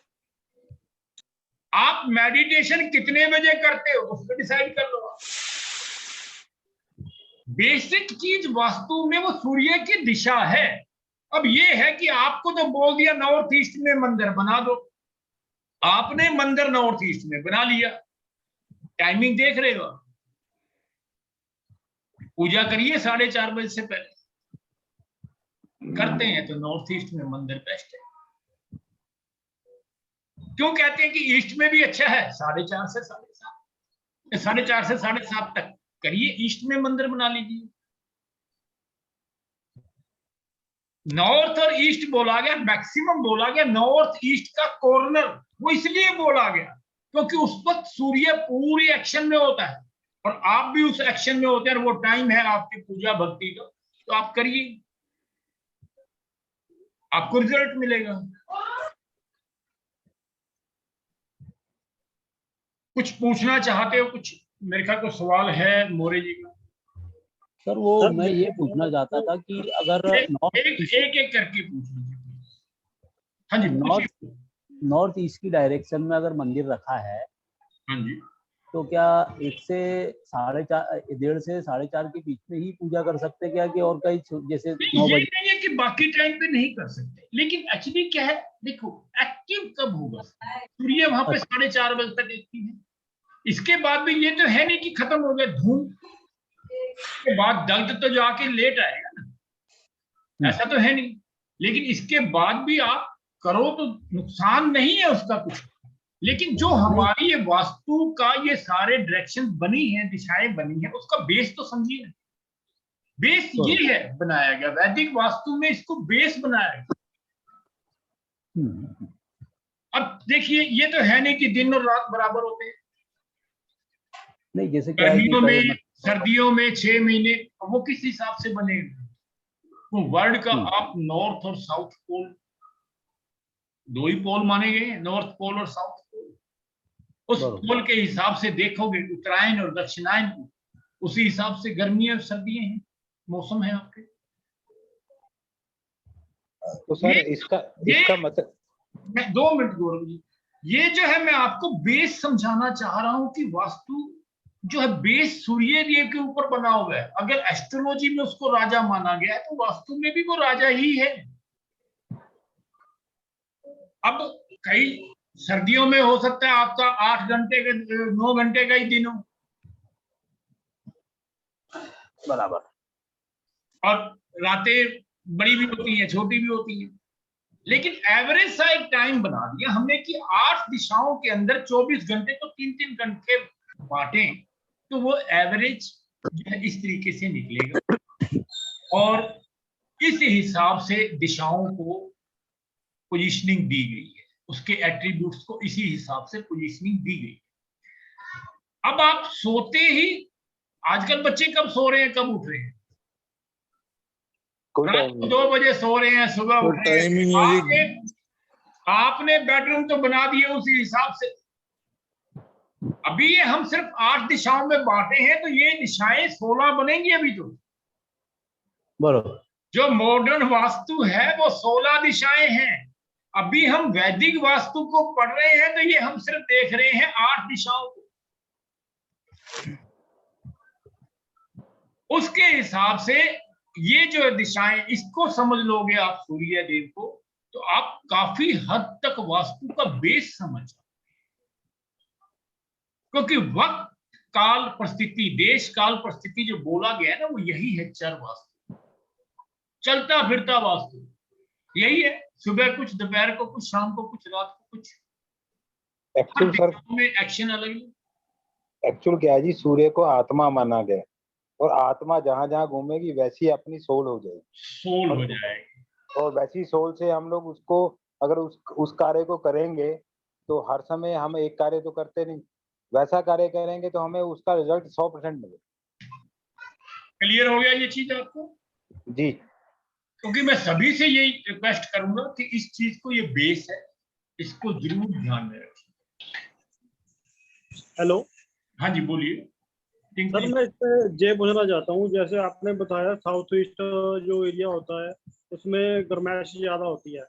आप मेडिटेशन कितने बजे करते हो, उसको डिसाइड कर लो। बेसिक चीज वास्तु में वो सूर्य की दिशा है। अब ये है कि आपको तो बोल दिया नॉर्थ ईस्ट में मंदिर बना दो, आपने मंदिर नॉर्थ ईस्ट में बना लिया। टाइमिंग देख रहे हो, पूजा करिए 4:30 बजे से पहले। करते हैं तो नॉर्थ ईस्ट में मंदिर बेस्ट है। क्यों कहते हैं कि ईस्ट में भी अच्छा है? 4:30 से 7:30, 4:30 से 7:30 तक करिए, ईस्ट में मंदिर बना लीजिए। नॉर्थ और ईस्ट बोला गया, मैक्सिमम बोला गया नॉर्थ ईस्ट का कॉर्नर। वो इसलिए बोला गया क्योंकि उस वक्त सूर्य पूरी एक्शन में होता है और आप भी उस एक्शन में होते हैं, और वो टाइम है आपकी पूजा भक्ति का। तो आप करिए, आपको रिजल्ट मिलेगा। कुछ पूछना चाहते हो? कुछ मेरे ख्याल को सवाल है मोरे जी का। सर वो मैं ये पूछना चाहता था कि अगर एक करके पूछ लीजिए। हाँ जी, नॉर्थ ईस्ट की डायरेक्शन में अगर मंदिर रखा है, हाँ जी, तो क्या 1 से 4:30, 1:30 से 4:30 के बीच में ही पूजा कर सकते क्या, कि और कहीं जैसे 9 ये बजे? नहीं है कि बाकी टाइम पे नहीं कर सकते, लेकिन एक्चुअली क्या है, देखो एक्टिव कब होगा सूर्य? वहां पे 4:30 बजे तक एक्टिव है। इसके बाद भी ये तो है नहीं कि खत्म हो गया धूम के बाद दर्द तो जाके लेट आएगा ना, ऐसा तो है नहीं। लेकिन इसके बाद भी आप करो तो नुकसान नहीं है उसका कुछ। लेकिन जो हमारी ये वास्तु का ये सारे डायरेक्शन बनी है, दिशाएं बनी है, उसका बेस तो समझिए। बेस ये है बनाया गया, वैदिक वास्तु में इसको बेस बनाया गया। अब देखिए, ये तो है नहीं कि दिन और रात बराबर होते हैं। नहीं, जैसे गर्मियों में, सर्दियों में 6 महीने, वो किस हिसाब से बनेगा? तो वर्ल्ड का आप नॉर्थ और साउथ पोल, 2 ही पोल माने गए हैं, नॉर्थ पोल और साउथ पोल। उस पोल के हिसाब से देखोगे उत्तरायण और दक्षिणायन को, उसी हिसाब से गर्मियां और सर्दियां हैं, मौसम है आपके। तो सर इसका मतलब, 2 मिनट गौरव जी, ये जो है मैं आपको बेस समझाना चाह रहा हूं कि वास्तु जो है बेस सूर्य देव के ऊपर बना हुआ है। अगर एस्ट्रोलॉजी में उसको राजा माना गया है, तो वास्तु में भी वो राजा ही है। अब कई सर्दियों में हो सकता है आपका 8 घंटे का, 9 घंटे का ही दिन हो, बराबर, और रातें बड़ी भी होती हैं, छोटी भी होती हैं। लेकिन एवरेज सा एक टाइम बना दिया हमने कि 8 दिशाओं के अंदर 24 घंटे को 3-3 घंटे बांटे, तो वो एवरेज जो है इस तरीके से निकलेगा। और इस हिसाब से दिशाओं को पोजीशनिंग दी गई है, उसके एट्रीब्यूट्स को इसी हिसाब से पोजीशनिंग दी गई है। अब आप सोते ही, आजकल बच्चे कब सो रहे हैं, कब उठ रहे हैं? कोई रात टाइम को नहीं। 2 बजे सो रहे हैं, सुबह कोई उठ रहे टाइम ही हैं। नहीं है जी। आपने बेडरूम तो बना दिए उसी हिसाब से। अभी ये हम सिर्फ 8 दिशाओं में बांटे हैं, तो ये दिशाएं 16 बनेंगी अभी तो। बरोबर। जो मॉडर्न वास्तु है वो 16 दिशाएं हैं। अभी हम वैदिक वास्तु को पढ़ रहे हैं, तो ये हम सिर्फ देख रहे हैं 8 दिशाओं को। उसके हिसाब से ये जो दिशाएं, इसको समझ लोगे आप सूर्य देव को, तो आप काफी हद तक वास्तु का बेस समझ, क्योंकि वक्त काल परिस्थिति, देश काल परिस्थिति जो बोला गया है ना, वो यही है चर वास्तु, चलता फिरता वास्तु यही है। सुबह कुछ, दोपहर को कुछ, शाम को कुछ, रात को कुछ। एक्चुअल सर, में एक्शन अलग है। एक्चुअल क्या है जी, सूर्य को आत्मा माना गया, और आत्मा जहां जहां घूमेगी वैसी अपनी सोल हो जाएगी, सोल हो जाएगी। और वैसी सोल से हम लोग उसको, अगर उस कार्य को करेंगे तो हर समय हम एक कार्य तो करते नहीं, वैसा कार्य करेंगे तो हमें उसका रिजल्ट 100% मिलेगा। क्लियर हो गया ये चीज आपको? जी। क्योंकि मैं सभी से यही रिक्वेस्ट करूंगा कि इस चीज को, ये बेस है, इसको जरूर ध्यान में रखिए। हेलो हाँ जी, बोलिए। सर, मैं इससे ये पूछना चाहता हूँ, जैसे आपने बताया साउथ ईस्ट जो एरिया होता है उसमें गर्माइश ज्यादा होती है।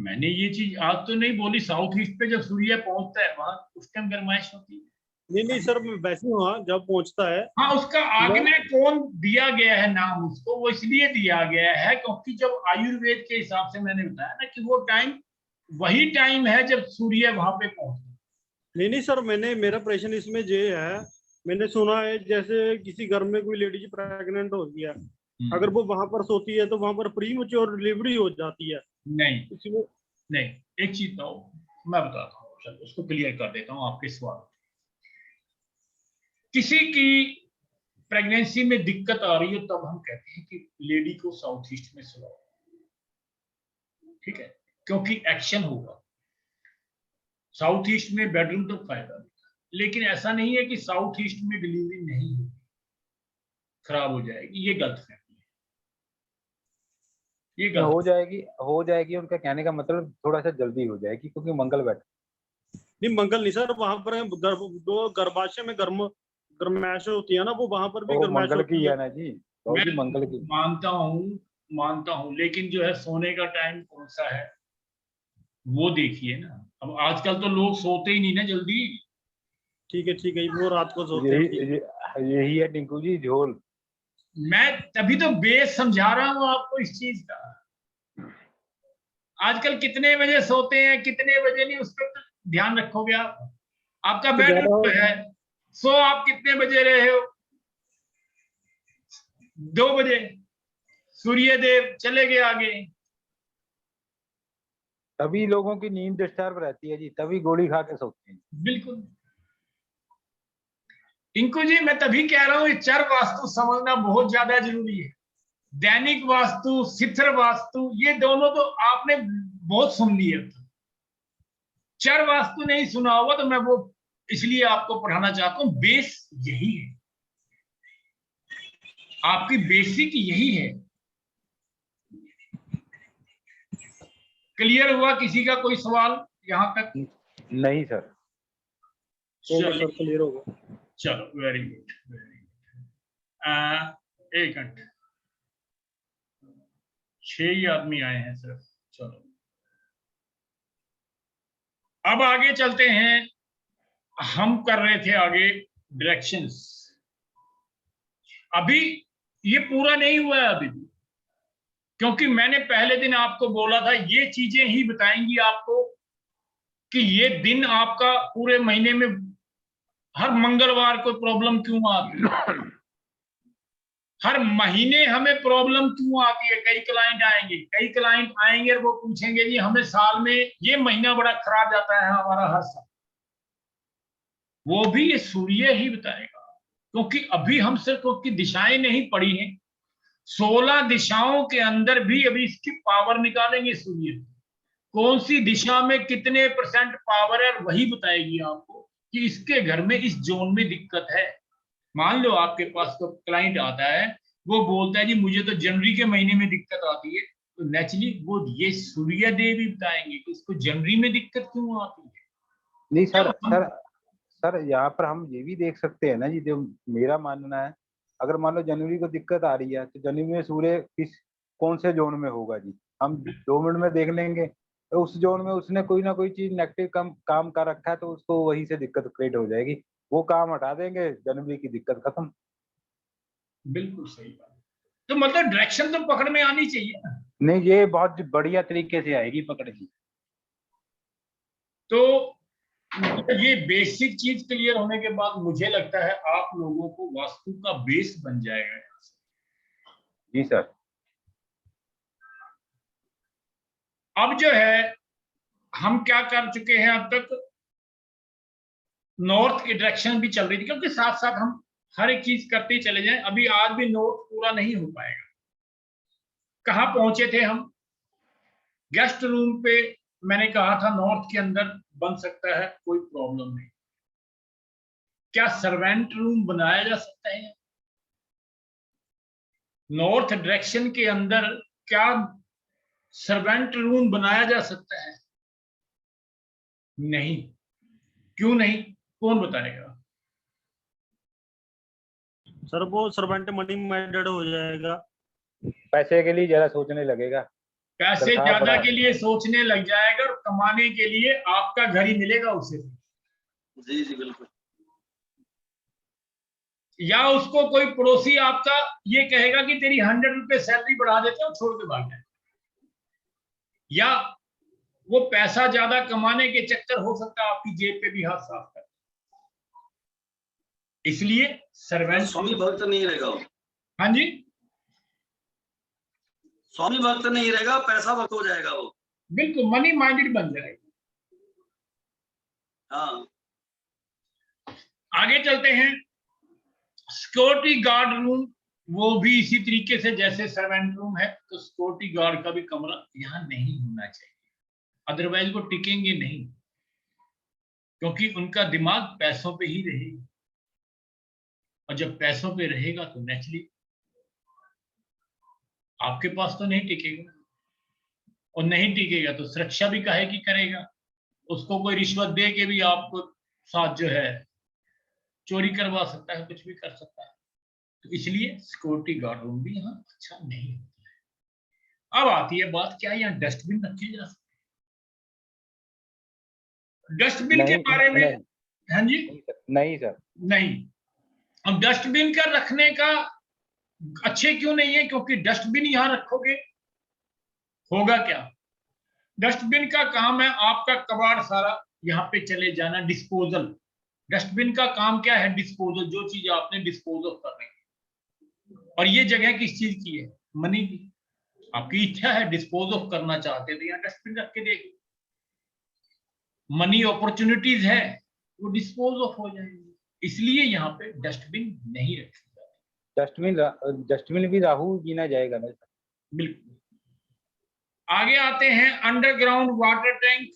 मैंने ये चीज आज तो नहीं बोली। साउथ ईस्ट पे जब सूर्य पहुंचता है वहां उस टाइम गर्माइश होती है। नहीं सर, मैं वैसे ही वहाँ जब पहुंचता है। हाँ, उसका आग्नेय कोण दिया गया है नाम उसको, वो इसलिए दिया गया है क्योंकि जब आयुर्वेद के हिसाब से मैंने बताया ना कि वो टाइम वही टाइम है जब सूर्य वहां पे पहुंचता है। नहीं सर, मेरा प्रश्न इसमें ये है, मैंने सुना है जैसे किसी घर में कोई लेडीज प्रेग्नेंट होती है, अगर वो वहां पर सोती है तो वहां पर प्रीमैच्योर डिलीवरी हो जाती है। नहीं इसमें नहीं, एक चीज तो मैं बताता हूँ, चलो उसको क्लियर कर देता हूँ आपके सवाल। किसी की प्रेगनेंसी में दिक्कत आ रही है तब हम कहते हैं कि लेडी को साउथ ईस्ट में सुलाओ, ठीक है, क्योंकि एक्शन होगा। साउथ ईस्ट में बेडरूम तो फायदा देगा, लेकिन ऐसा नहीं है कि साउथ ईस्ट में डिलीवरी नहीं होगी, खराब हो जाएगी, ये गलत फहमी है, ये गलत हो जाएगी उनका कहने का मतलब थोड़ा सा जल्दी हो जाएगी, क्योंकि मंगल बैठा। नहीं, मंगल नहीं सर, वहां पर जो गर्भाशय में गर्माइश होती है ना, वो वहां पर भी वो गर्माइश मंगल की होती है। है ना जी, वो भी मंगल की। मानता हूं, लेकिन जो है सोने का टाइम कौन सा है वो देखिए ना। अब आजकल तो लोग सोते ही नहीं ना जल्दी। ठीक है, वो रात को सोते हैं। यही है टिंकू जी झोल। मैं तभी तो बेस समझा रहा हूं आपको इस चीज का। आजकल कितने बजे सोते हैं, कितने बजे नहीं, उस पर ध्यान रखोगे आप। आपका बेडरूम है, सो आप कितने बजे रहे हो? 2 बजे सूर्य देव चले गए आगे। तभी लोगों की नींद डिस्टर्ब रहती है जी, तभी गोली खा के सोते हैं। बिल्कुल टिंकू जी, मैं तभी कह रहा हूं ये चर वास्तु समझना बहुत ज्यादा जरूरी है। दैनिक वास्तु, शिथिर वास्तु, ये दोनों तो आपने बहुत सुन लिए। चर वास्तु नहीं सुना होगा तो मैं वो इसलिए आपको पढ़ाना चाहता हूं। बेस यही है, आपकी बेसिक यही है। क्लियर हुआ? किसी का कोई सवाल यहां तक? नहीं सर। सर क्लियर होगा। चलो, वेरी गुड, वेरी गुड। 1 घंटे 6 ही आदमी आए हैं सिर्फ। चलो अब आगे चलते हैं। हम कर रहे थे आगे डायरेक्शंस। अभी ये पूरा नहीं हुआ है अभी भी, क्योंकि मैंने पहले दिन आपको बोला था ये चीजें ही बताएंगी आपको कि ये दिन आपका पूरे महीने में हर मंगलवार को प्रॉब्लम क्यों आती है, हर महीने हमें प्रॉब्लम क्यों आती है। कई क्लाइंट आएंगे और वो पूछेंगे जी हमें साल में ये महीना बड़ा खराब जाता है हमारा हर साल। वो भी ये सूर्य ही बताएगा, क्योंकि अभी हम सिर्फ उसकी दिशाएं नहीं पढ़ी हैं, 16 दिशाओं के अंदर भी अभी इसकी पावर निकालेंगे। सूर्य कौन सी दिशा में कितने % पावर है वही बताएगी आपको। कि इसके घर में इस जोन में दिक्कत है। मान लो आपके पास तो क्लाइंट आता है, वो बोलता है जी मुझे तो जनवरी के महीने में दिक्कत आती है, तो नेचुरली वो ये सूर्य देव भी बताएंगे कि उसको जनवरी में दिक्कत क्यों आती है। नहीं सर यहाँ पर हम ये भी देख सकते हैं ना जी, जो मेरा मानना है, अगर मान लो जनवरी को दिक्कत आ रही है तो जनवरी में सूर्य कौन से जोन में होगा जी, हम 2 मिनट में देख लेंगे। तो उस जोन में उसने कोई ना कोई चीज नेगेटिव काम कर रखा है, तो उसको वहीं से दिक्कत क्रिएट हो जाएगी, वो काम हटा देंगे, जनवरी की दिक्कत खत्म। बिल्कुल सही बात। तो मतलब डायरेक्शन तो पकड़ में आनी चाहिए ना। नहीं, ये बहुत बढ़िया तरीके से आएगी पकड़ की। तो ये बेसिक चीज क्लियर होने के बाद मुझे लगता है आप लोगों को वास्तु का बेस बन जाएगा। जी सर। अब जो है हम क्या कर चुके हैं, अब तक नॉर्थ की डायरेक्शन भी चल रही थी, क्योंकि साथ साथ हम हर एक चीज करते ही चले जाएं। अभी आज भी नॉर्थ पूरा नहीं हो पाएगा। कहां पहुंचे थे हम? गेस्ट रूम पे मैंने कहा था नॉर्थ के अंदर बन सकता है, कोई प्रॉब्लम नहीं। क्या सर्वेंट रूम बनाया जा सकता है नॉर्थ डायरेक्शन के अंदर? क्या सर्वेंट रूम बनाया जा सकता है? नहीं। क्यों नहीं? कौन बताएगा? सर वो सर्वेंट मनी माइंडेड हो जाएगा, पैसे के लिए ज्यादा सोचने लगेगा, पैसे ज्यादा के लिए सोचने लग जाएगा, और कमाने के लिए आपका घर ही मिलेगा उसे। जी जी बिल्कुल। या उसको कोई पड़ोसी आपका ये कहेगा कि तेरी 100 रुपए सैलरी बढ़ा देते हो, छोड़ के भाग जाए। या वो पैसा ज्यादा कमाने के चक्कर हो सकता है आपकी जेब पे भी हाथ साफ कर। इसलिए सर्वेंट स्वामी भक्त नहीं रहेगा वो। हाँ जी, स्वामी भक्त नहीं रहेगा, पैसा भक्त हो जाएगा वो। बिल्कुल मनी माइंडेड बन जाएगा। हाँ। आगे चलते हैं। सिक्योरिटी गार्ड रूम, वो भी इसी तरीके से जैसे सर्वेंट रूम है, तो सिक्योरिटी गार्ड का भी कमरा यहां नहीं होना चाहिए, अदरवाइज वो टिकेंगे नहीं, क्योंकि उनका दिमाग पैसों पे ही रहेगा, और जब पैसों पे रहेगा तो नेचुरली आपके पास तो नहीं टिकेगा, और नहीं टिकेगा तो सुरक्षा भी काहे की करेगा? उसको कोई रिश्वत दे के भी आपको साथ जो है चोरी करवा सकता है, कुछ भी कर सकता है। तो इसलिए सिक्योरिटी गार्ड रूम भी यहाँ अच्छा नहीं होता है। अब आती है बात, क्या यहाँ डस्टबिन रखे जा सकते? डस्टबिन के बारे में हाँ जी, नहीं सर, नहीं। अब डस्टबिन का रखने का अच्छे क्यों नहीं है? क्योंकि डस्टबिन यहां रखोगे होगा क्या? डस्टबिन का काम है आपका कबाड़ सारा यहाँ पे चले जाना, डिस्पोजल। डस्टबिन का काम क्या है? डिस्पोजल, जो चीज आपने डिस्पोज ऑफ करनी है। और ये जगह किस चीज की है? मनी की। आपकी इच्छा है डिस्पोज ऑफ करना चाहते तो यहाँ डस्टबिन रख के देखिए, मनी अपॉर्चुनिटीज है, वो डिस्पोज ऑफ हो जाएंगे। इसलिए यहाँ पे डस्टबिन नहीं रखी जाती। डस्टबिन भी राहु गिना जाएगा ना। बिल्कुल। आगे आते हैं, अंडरग्राउंड वाटर टैंक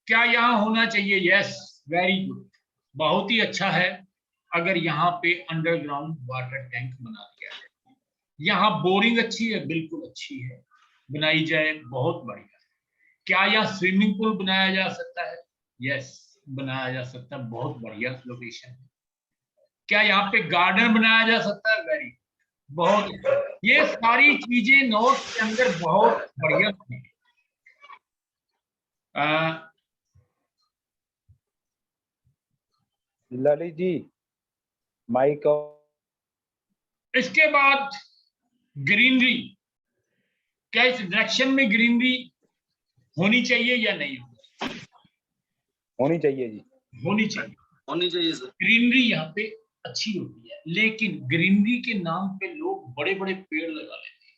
क्या यहाँ होना चाहिए? यस, वेरी गुड, बहुत ही अच्छा है अगर यहाँ पे अंडरग्राउंड वाटर टैंक बना दिया जाए। यहाँ बोरिंग अच्छी है, बिल्कुल अच्छी है, बनाई जाए, बहुत बढ़िया। क्या यहाँ स्विमिंग पूल बनाया जा सकता है? यस, बनाया जा सकता है, बहुत बढ़िया लोकेशन है। क्या यहाँ पे गार्डन बनाया जा सकता है? वेरी, बहुत। ये सारी चीजें नॉर्थ के अंदर बहुत बढ़िया है। ललित जी माइक। इसके बाद ग्रीनरी, क्या इस डायरेक्शन में ग्रीनरी होनी चाहिए या नहीं? होनी चाहिए जी, होनी चाहिए, होनी चाहिए सर। ग्रीनरी यहाँ पे अच्छी होती है, लेकिन ग्रीनरी के नाम पे लोग बड़े बड़े पेड़ लगा लेते हैं,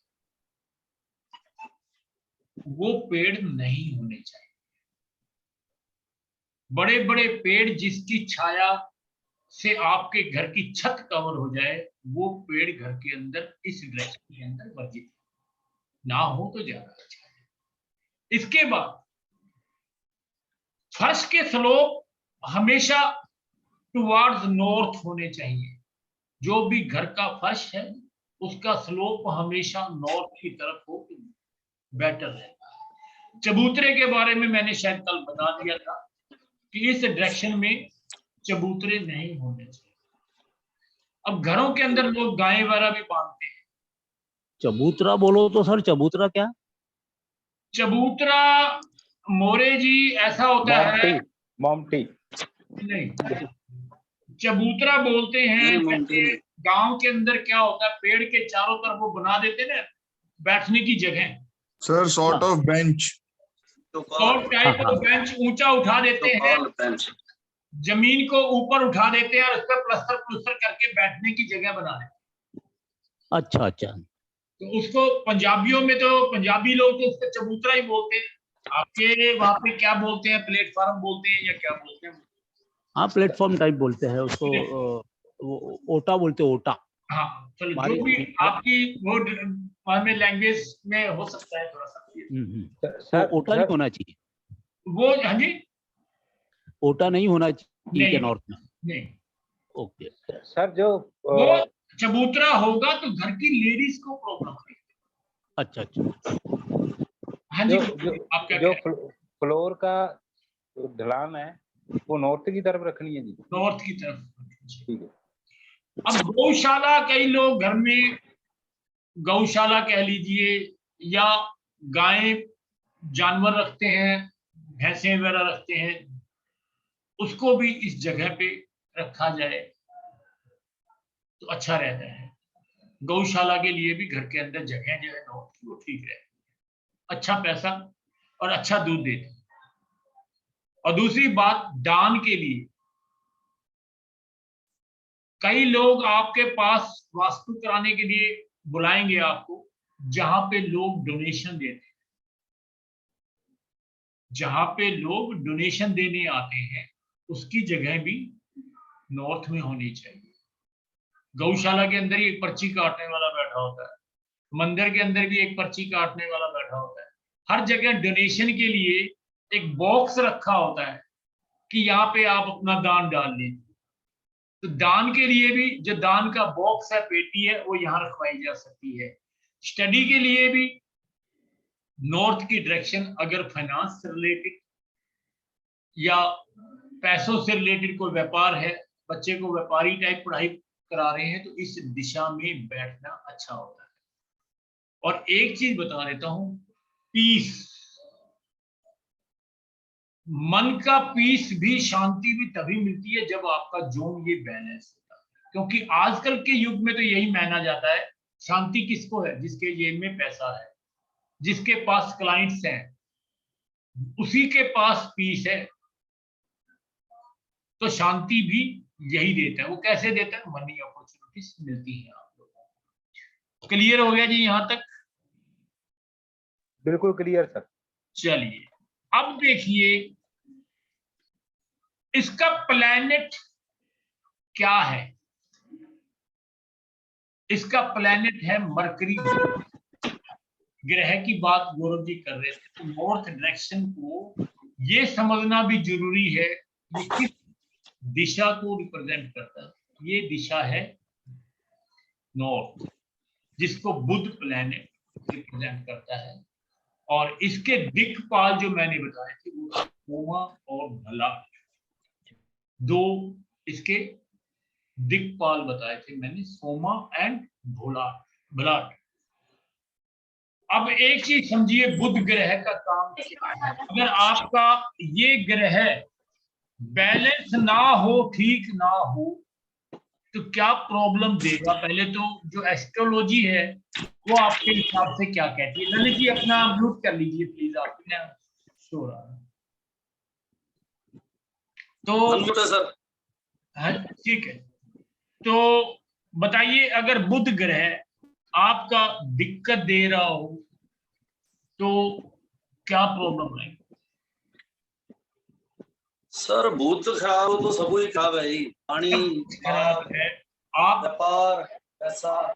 वो पेड़ नहीं होने चाहिए। बड़े बड़े पेड़ जिसकी छाया से आपके घर की छत कवर हो जाए, वो पेड़ घर के अंदर इस डायरेक्शन के अंदर वर्जित ना हो तो ज्यादा अच्छा है। इसके बाद फर्श के स्लोप हमेशा टुवार्ड्स नॉर्थ होने चाहिए। जो भी घर का फर्श है उसका स्लोप हमेशा नॉर्थ की तरफ हो, बेटर रहेगा। चबूतरे के बारे में मैंने शायद कल बता दिया था कि इस डायरेक्शन में चबूतरे नहीं होने चाहिए। अब घरों के अंदर लोग गाय वगैरह भी बांधते हैं। चबूतरा बोलो तो सर, चबूतरा क्या? चबूतरा मोरे जी ऐसा होता है, मोमटी नहीं, चबूतरा बोलते हैं। जैसे गांव के अंदर क्या होता है, पेड़ के चारों तरफ वो बना देते ना बैठने की जगह, सर सॉर्ट ऑफ बेंच। और टाइप ऑफ बेंच ऊंचा उठा देते हैं, जमीन को ऊपर उठा देते हैं और उस पर प्लस्तर करके बैठने की जगह बना देते हैं। अच्छा अच्छा। तो उसको पंजाबियों में, तो पंजाबी लोग तो उसको चबूतरा ही बोलते हैं। आपके वहां पे क्या बोलते हैं, प्लेटफॉर्म बोलते हैं या क्या बोलते हैं? हाँ, प्लेटफॉर्म टाइप बोलते हैं उसको, वो ओटा बोलते हैं, ओटा। हाँ, चलो जो भी आपकी वो में लैंग्वेज में हो सकता है थोड़ा सा। तो ओटा नहीं होना चाहिए वो, हाँ जी, ओटा नहीं होना चाहिए नहीं, नॉर्थ में? नहीं। ओके सर, जो वो चबूतरा होगा तो घर की लेडीज को प्रॉब्लम है। अच्छा अच्छा। हाँ जी, आप क्या जो फ्लोर का ढलान है वो नॉर्थ की तरफ रखनी है जी? नॉर्थ की तरफ। ठीक है। अब गौशाला, कई लोग घर में गौशाला कह लीजिए या गाय जानवर रखते हैं, भैंसे वगैरह रखते हैं, उसको भी इस जगह पे रखा जाए तो अच्छा रहता है। गौशाला के लिए भी घर के अंदर जगह जो है नॉर्थ की वो ठीक रहे, अच्छा पैसा और अच्छा दूध देते हैं। और दूसरी बात, दान के लिए कई लोग आपके पास वास्तु कराने के लिए बुलाएंगे आपको, जहां पे लोग डोनेशन देते हैं, जहां पे लोग डोनेशन देने आते हैं उसकी जगह भी नॉर्थ में होनी चाहिए। गौशाला के अंदर ही एक पर्ची काटने वाला बैठा होता है, मंदिर के अंदर भी एक पर्ची काटने वाला बैठा होता है, हर जगह डोनेशन के लिए एक बॉक्स रखा होता है कि यहाँ पे आप अपना दान डाल लीजिए। तो दान के लिए भी जो दान का बॉक्स है, पेटी है, वो यहाँ रखवाई जा सकती है। स्टडी के लिए भी नॉर्थ की डायरेक्शन, अगर फाइनेंस से रिलेटेड या पैसों से रिलेटेड कोई व्यापार है, बच्चे को व्यापारी टाइप पढ़ाई करा रहे हैं, तो इस दिशा में बैठना अच्छा होता है। और एक चीज बता देता हूं, पीस, मन का पीस भी, शांति भी तभी मिलती है जब आपका जोन ये बैलेंस होता है। क्योंकि आजकल के युग में तो यही माना जाता है, शांति किसको है? जिसके जेब में पैसा है, जिसके पास क्लाइंट्स हैं, उसी के पास पीस है। तो शांति भी यही देता है। वो कैसे देता है? मनी अपॉर्चुनिटीज मिलती है आप लोगों को। क्लियर हो गया जी यहां तक? बिल्कुल क्लियर सर। चलिए अब देखिए इसका प्लैनेट क्या है। इसका प्लैनेट है मरकरी ग्रह की बात गौरव जी कर रहे थे। तो नॉर्थ डायरेक्शन को ये समझना भी जरूरी है कि किस दिशा को रिप्रेजेंट करता है। ये दिशा है नॉर्थ, जिसको बुध प्लैनेट रिप्रेजेंट करता है। और इसके दिक्पाल जो मैंने बताए थे वो सोमा और भलाट, दो इसके दिक्पाल बताए थे मैंने, सोमा एंड भलाट। अब एक चीज समझिए, बुध ग्रह का काम क्या है। अगर आपका ये ग्रह बैलेंस ना हो, ठीक ना हो, तो क्या प्रॉब्लम देगा? पहले तो जो एस्ट्रोलॉजी है वो आपके हिसाब से क्या कहती है? ललित जी अपना म्यूट कर लीजिए प्लीज, आपने शो रहा है तो। सर हाँ ठीक है, तो बताइए अगर बुध ग्रह आपका दिक्कत दे रहा हो तो क्या प्रॉब्लम है? सर भूत खराब हो तो सब ही खराब है ही, पानी खराब है, आप व्यापार पैसा।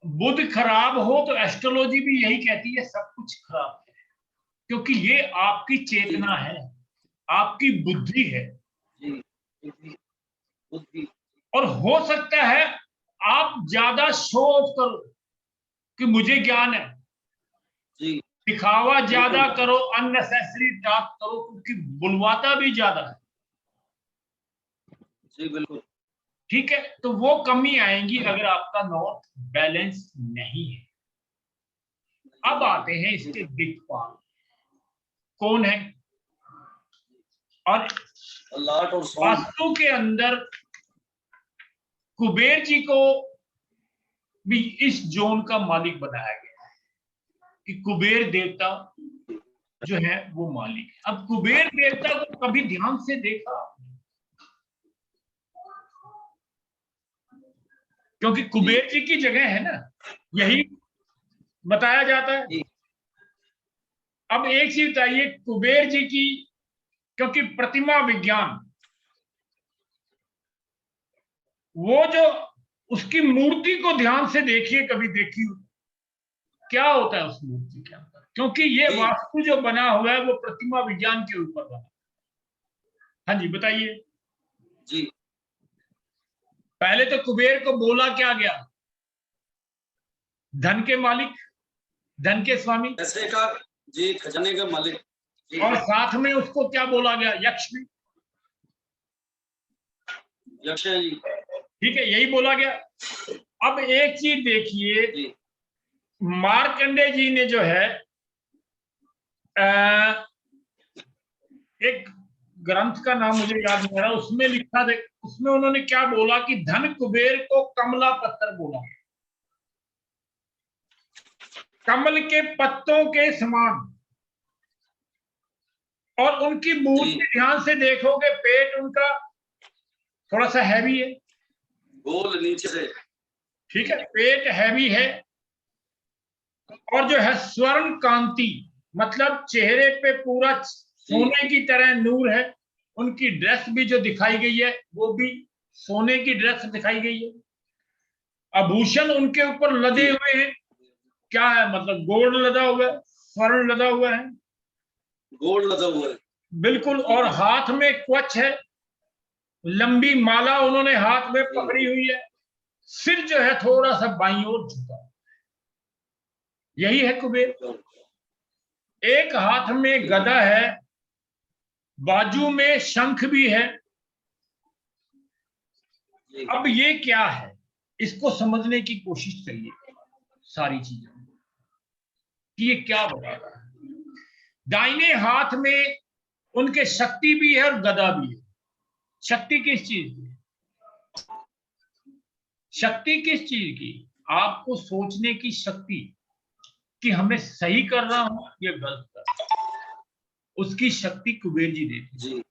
बुध खराब हो तो एस्ट्रोलॉजी भी यही कहती है सब कुछ खराब है, क्योंकि ये आपकी चेतना है, आपकी बुद्धि है। बुद्धि। और हो सकता है आप ज्यादा शो ऑफ करो कि मुझे ज्ञान है, जी दिखावा ज्यादा करो, अननेसेसरी टॉक करो, क्योंकि बुलवाता भी ज्यादा है। जी बिल्कुल। ठीक है, तो वो कमी आएंगी अगर आपका नॉर्थ बैलेंस नहीं है। अब आते हैं इसके दिक्पाल कौन है। और लाट और सोम। वास्तु के अंदर कुबेर जी को भी इस जोन का मालिक बनाया गया है कि कुबेर देवता जो है वो मालिक है। अब कुबेर देवता को कभी ध्यान से देखा, क्योंकि कुबेर जी की जगह है ना, यही बताया जाता है। जी। अब एक चीज बताइए, कुबेर जी की, क्योंकि प्रतिमा विज्ञान, वो जो उसकी मूर्ति को ध्यान से देखिए, कभी देखी हो क्या होता है उस मूर्ति के अंदर, क्योंकि ये जी। वास्तु जो बना हुआ है वो प्रतिमा विज्ञान के ऊपर बना। हाँ जी बताइए। जी पहले तो कुबेर को बोला क्या गया, धन के मालिक, धन के स्वामी, पैसे का, जी खजाने का मालिक जी। और साथ में उसको क्या बोला गया, यक्ष भी। यक्ष है जी। ठीक है, यही बोला गया। अब एक चीज देखिए, जी मार्कंडे जी ने जो है एक ग्रंथ का नाम मुझे याद नहीं आ रहा, उसमें लिखा दे, उसमें उन्होंने क्या बोला कि धन कुबेर को कमला पत्थर बोला, कमल के पत्तों के समान। और उनकी मूर्ति ध्यान से देखोगे, पेट उनका थोड़ा सा हैवी है, गोल नीचे से। ठीक है, पेट हैवी है। और जो है स्वर्ण कांति, मतलब चेहरे पे पूरा सोने की तरह नूर है। उनकी ड्रेस भी जो दिखाई गई है वो भी सोने की ड्रेस दिखाई गई है। आभूषण उनके ऊपर लदे हुए हैं, क्या है, मतलब गोल्ड लदा हुआ है, स्वर्ण लदा हुआ है, गोल्ड लगा हुआ है बिल्कुल। और हाथ में कवच है, लंबी माला उन्होंने हाथ में पकड़ी हुई है, सिर जो है थोड़ा सा बाईं ओर झुका, यही है कुबेर। एक हाथ में गदा है, बाजू में शंख भी है। अब ये क्या है, इसको समझने की कोशिश करिए सारी चीजें कि ये क्या बता रहा है। दाहिने हाथ में उनके शक्ति भी है और गदा भी है। शक्ति किस चीज की, शक्ति किस चीज की, आपको सोचने की शक्ति कि हमें सही कर रहा हूं या गलत कर रहा हूं, उसकी शक्ति कुबेर जी देते जी।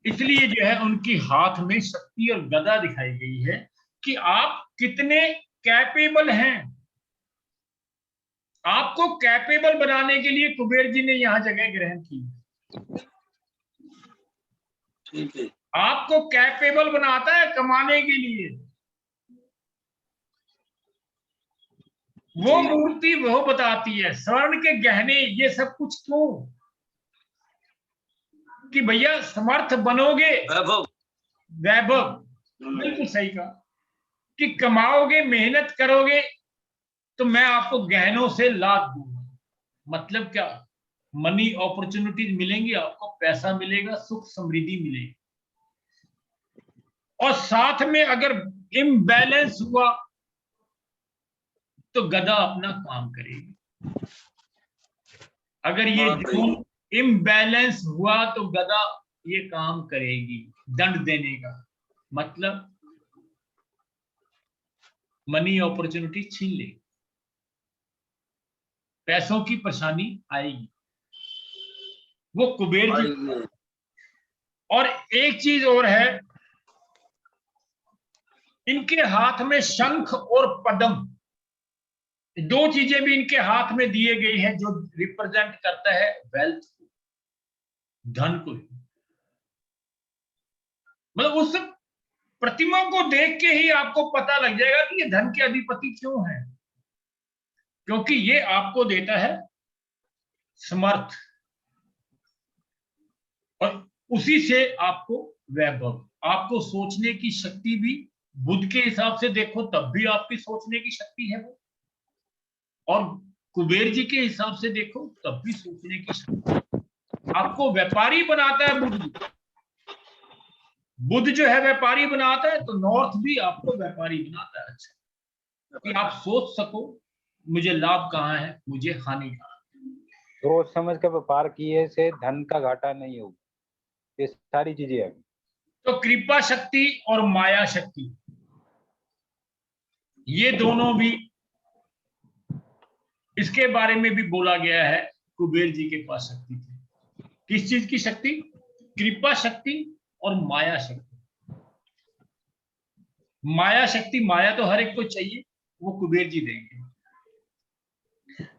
इसलिए जो है उनकी हाथ में शक्ति और गदा दिखाई गई है कि आप कितने कैपेबल हैं। आपको कैपेबल बनाने के लिए कुबेर जी ने यहां जगह ग्रहण की। ठीक है। आपको कैपेबल बनाता है कमाने के लिए। वो मूर्ति वो बताती है, स्वर्ण के गहने ये सब कुछ क्यों, कि भैया समर्थ बनोगे, वैभव। वैभव, बिल्कुल सही कहा, कि कमाओगे, मेहनत करोगे तो मैं आपको गहनों से लाद दूंगा। मतलब क्या, मनी अपॉर्चुनिटीज मिलेंगी, आपको पैसा मिलेगा, सुख समृद्धि मिलेगी। और साथ में अगर इम्बैलेंस हुआ तो गदा अपना काम करेगी। अगर ये जोन इम्बैलेंस हुआ तो गदा ये काम करेगी, दंड देने का मतलब मनी अपॉर्चुनिटी छीन ले, पैसों की परेशानी आएगी, वो कुबेर जी। और एक चीज और है, इनके हाथ में शंख और पद्म, दो चीजें भी इनके हाथ में दिए गई हैं जो रिप्रेजेंट करता है वेल्थ, धन को। मतलब उस प्रतिमा को देख के ही आपको पता लग जाएगा कि ये धन के अधिपति क्यों है, क्योंकि ये आपको देता है समर्थ। और उसी से आपको वैभव, आपको सोचने की शक्ति भी बुध के हिसाब से देखो तब भी आपकी सोचने की शक्ति है वो, और कुबेर जी के हिसाब से देखो तब भी सोचने की शक्ति। आपको व्यापारी बनाता है बुध। बुध जो है व्यापारी बनाता है, तो नॉर्थ भी आपको व्यापारी बनाता है। अच्छा, कि आप सोच सको मुझे लाभ कहाँ है, मुझे हानि कहाँ है। सोच समझ कर व्यापार किए से धन का घाटा नहीं होगा, ये सारी चीजें हैं। तो कृपा शक्ति और माया शक्ति, ये दोनों भी, इसके बारे में भी बोला गया है कुबेर जी के पास शक्ति थी। किस चीज की शक्ति? कृपा शक्ति और माया शक्ति। माया शक्ति, माया तो हर एक को चाहिए, वो कुबेर जी देंगे,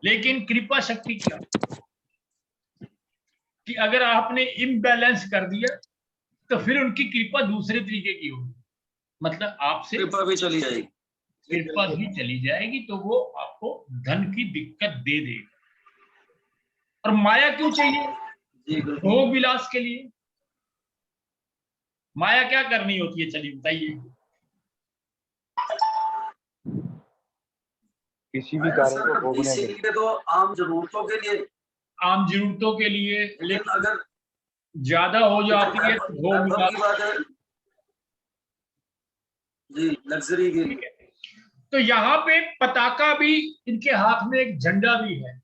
लेकिन कृपा शक्ति क्या कि अगर आपने इम्बैलेंस कर दिया तो फिर उनकी कृपा दूसरे तरीके की होगी, मतलब आपसे कृपा भी चली जाएगी, कृपा भी चली जाएगी, तो वो आपको धन की दिक्कत दे देगा। और माया क्यों चाहिए? जी बिल्कुल। भोग विलास के लिए। माया क्या करनी होती है, चलिए बताइए। किसी भी कार्य को सर भोगने के लिए, इसीलिए तो आम जरूरतों के लिए, आम जरूरतों के लिए, लेकिन अगर ज्यादा हो जाती है तो भोग वैभव की विलास। बात है जी, लग्जरी के लिए। तो यहाँ पे पताका भी, इनके हाथ में एक झंडा भी है,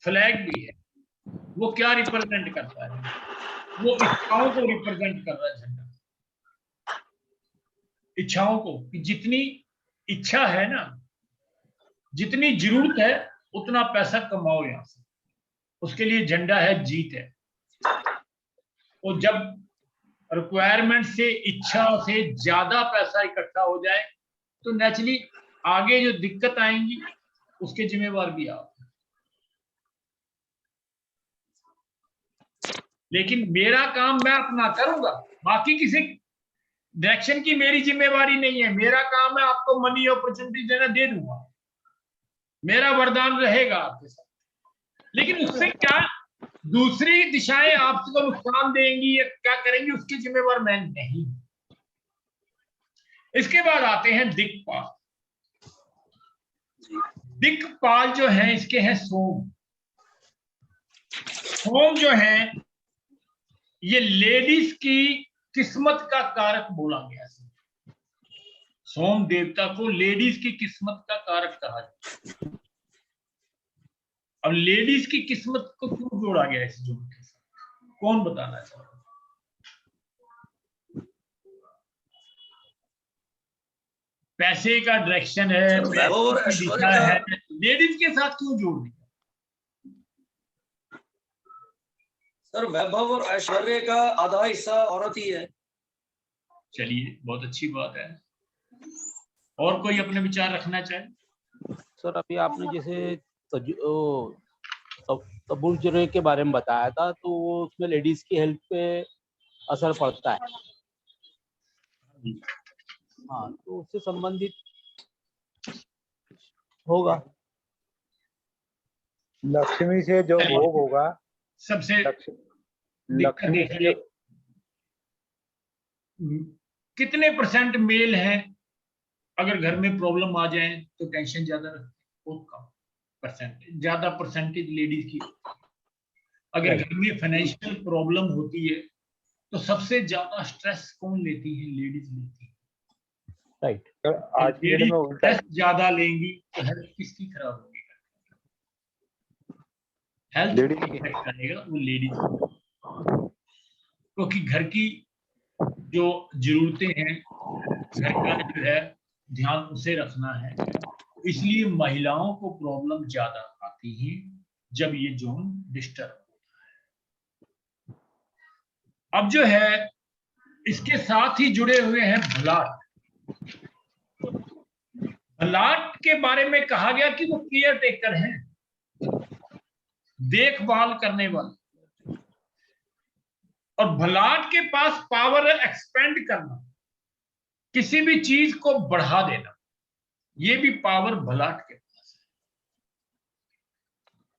फ्लैग भी है। वो क्या रिप्रेजेंट करता है? वो इच्छाओं को रिप्रेजेंट कर रहा है झंडा, इच्छाओं को, कि जितनी इच्छा है ना, जितनी जरूरत है उतना पैसा कमाओ यहां से, उसके लिए झंडा है, जीत है। और जब रिक्वायरमेंट से, इच्छा से ज्यादा पैसा इकट्ठा हो जाए तो नेचुरली आगे जो दिक्कत आएंगी उसके जिम्मेवार भी आप। लेकिन मेरा काम मैं अपना करूंगा, बाकी किसी डायरेक्शन की मेरी जिम्मेवारी नहीं है। मेरा काम है आपको मनी अपॉर्चुनिटी देना, दे दूंगा, मेरा वरदान रहेगा आपके साथ। लेकिन उससे क्या दूसरी दिशाएं आपको नुकसान देंगी या क्या करेंगी, उसकी जिम्मेवार मैं नहीं। इसके बाद आते हैं दिक्पाल। दिक्पाल जो है, इसके हैं सोम। सोम जो है ये लेडीज की किस्मत का कारक बोला गया है। सोम देवता को लेडीज की किस्मत का कारक कहा जाता है। अब लेडीज की किस्मत को क्यों जोड़ा गया इस जोड़ के साथ, कौन बताना चाहता है? पैसे का डायरेक्शन है, वैभव और पैसे की ऐश्वर्य दिशा का, है, लेडीज के साथ क्यों जोड़ दिया? सर वैभव और ऐश्वर्य का आधा हिस्सा औरत ही है। चलिए, बहुत अच्छी बात है। और कोई अपने विचार रखना चाहे? सर अभी आपने जैसे तबुर्जुरे के बारे में बताया था, तो वो उसमें लेडीज की हेल्थ पे असर पड़ता है। हाँ, तो उससे संबंधित होगा। लक्ष्मी से जो भोग होगा, सबसे लक्ष्मी से जो कितने परसेंट मेल हैं? अगर घर में प्रॉब्लम आ जाए तो टेंशन ज्यादा रखते हैं, बहुत कम परसेंटेज, ज्यादा परसेंटेज लेडीज की। अगर घर में फाइनेंशियल प्रॉब्लम होती है तो सबसे ज्यादा स्ट्रेस कौन लेती है? लेडीज लेती है। राइट। आज की डेट में उल्टा स्ट्रेस ज्यादा लेंगी तो हेल्थ किसकी खराब होगी? हेल्थ करेगा वो लेडीज, क्योंकि घर की जो जरूरतें हैं, घर का जो है ध्यान उसे रखना है। इसलिए महिलाओं को प्रॉब्लम ज्यादा आती है जब ये जोन डिस्टर्ब होता है। अब जो है इसके साथ ही जुड़े हुए हैं भलाट। भलाट के बारे में कहा गया कि वो केयर टेकर हैं, देखभाल करने वाले। और भलाट के पास पावर है एक्सपेंड करना, किसी भी चीज को बढ़ा देना, ये भी पावर भलाट के पास है।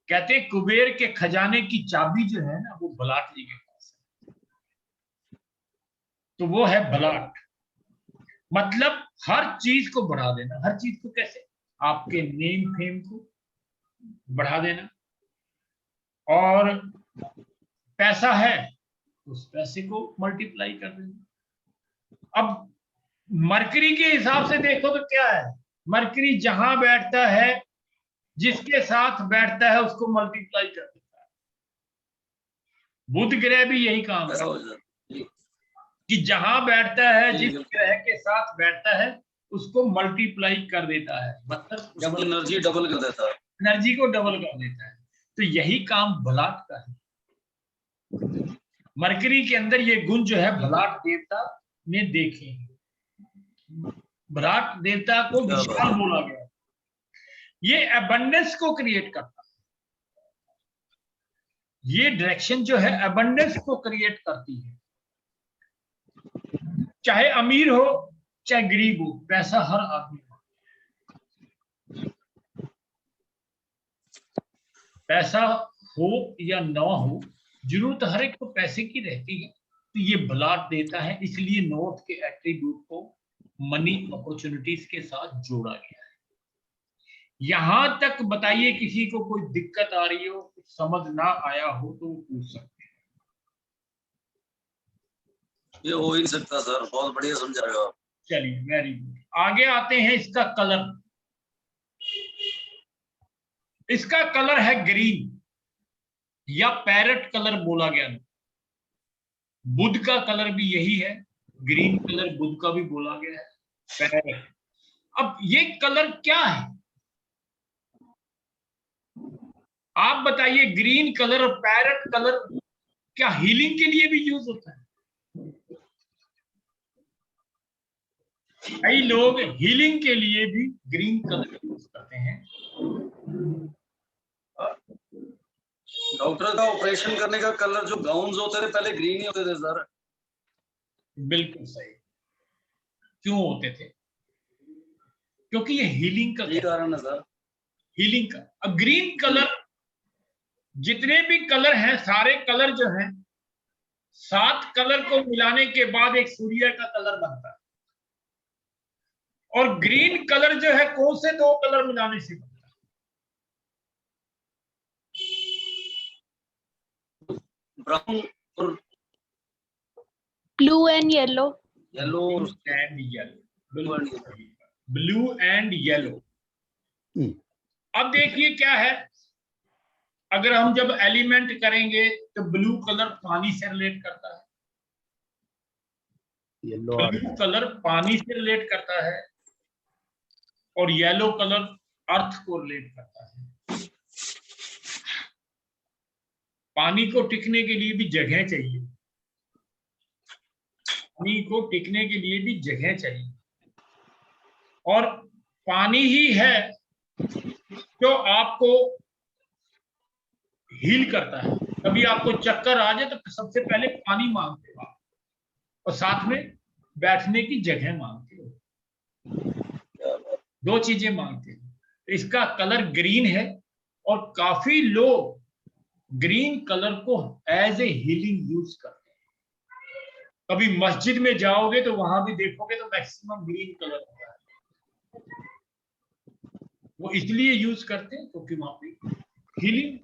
कहते हैं कुबेर के खजाने की चाबी जो है ना, वो बलाट जी के पास है। तो वो है बलाट, मतलब हर चीज को बढ़ा देना। हर चीज को कैसे? आपके नेम फेम को बढ़ा देना, और पैसा है उस पैसे को मल्टीप्लाई कर देना। अब मरकरी के हिसाब से देखो तो क्या है, मरकरी जहां बैठता है, जिसके साथ बैठता है उसको मल्टीप्लाई कर देता है। बुध ग्रह भी यही काम ऐसा हो है जाता कि जहां बैठता है, जी, जिस बिल्कुल। ग्रह के साथ बैठता है उसको मल्टीप्लाई कर देता है, मतलब उसकी एनर्जी डबल कर देता है। एनर्जी को डबल कर देता है। तो यही काम बलाट का है। मरकरी के अंदर ये गुण जो है बलाट देवता ने देखे हैं। बलाट देवता को क्या बात विशाल है। बोला गया। ये अबंडेंस को क्रिएट करता है। ये डायरेक्शन जो है अबंडेंस को क्रिएट करती है। चाहे अमीर हो चाहे गरीब हो, पैसा हर आदमी को। पैसा हो या ना हो, जरूरत हर एक को पैसे की रहती है। तो ये बलाट देता है, इसलिए नॉर्थ के एट्रीब्यूट को मनी अपॉर्चुनिटीज के साथ जोड़ा गया है। यहां तक बताइए, किसी को कोई दिक्कत आ रही हो, कुछ समझ ना आया हो तो वो पूछ सकते हैं। ये हो ही नहीं सकता सर, बहुत बढ़िया समझा रहे हो आप। चलिए, वेरी गुड। आगे आते हैं, इसका कलर। इसका कलर है ग्रीन या पैरेट कलर बोला गया। बुध का कलर भी यही है, ग्रीन कलर बुध का भी बोला गया है, पैरेट। अब ये कलर क्या है, आप बताइए। ग्रीन कलर और पैरेट कलर क्या हीलिंग के लिए भी यूज होता है? कई लोग हीलिंग के लिए भी ग्रीन कलर यूज करते हैं। डॉक्टर का ऑपरेशन करने का कलर जो गाउन्स होते थे पहले ग्रीन ही होते थे सर। बिल्कुल सही। क्यों होते थे? क्योंकि ये हीलिंग का यही कारण है सर। हीलिंग का। अब ग्रीन कलर, जितने भी कलर हैं, सारे कलर जो हैं, 7 कलर को मिलाने के बाद एक सूर्य का कलर बनता है। और ग्रीन कलर जो है, कौन से 2 कलर मिलाने से बनता है? ब्राउन और blue and yellow. Yellow. And yellow, blue and yellow. अब देखिए क्या है, अगर हम जब एलिमेंट करेंगे तो ब्लू कलर पानी से रिलेट करता है, ब्लू कलर पानी से रिलेट करता है, और येलो कलर अर्थ को रिलेट करता है। पानी को टिकने के लिए भी जगह चाहिए, पानी को टिकने के लिए भी जगह चाहिए, और पानी ही है जो आपको हील करता है। कभी आपको चक्कर आ जाए तो सबसे पहले पानी मांगते हो आप, और साथ में बैठने की जगह मांगते हो, 2 चीजें मांगते हो। तो इसका कलर ग्रीन है, और काफी लोग ग्रीन कलर को एज ए हीलिंग यूज करते हैं। कभी मस्जिद में जाओगे तो वहां भी देखोगे तो मैक्सिमम ग्रीन कलर होता है। वो इसलिए यूज करते हैं क्योंकि वहां पे हीलिंग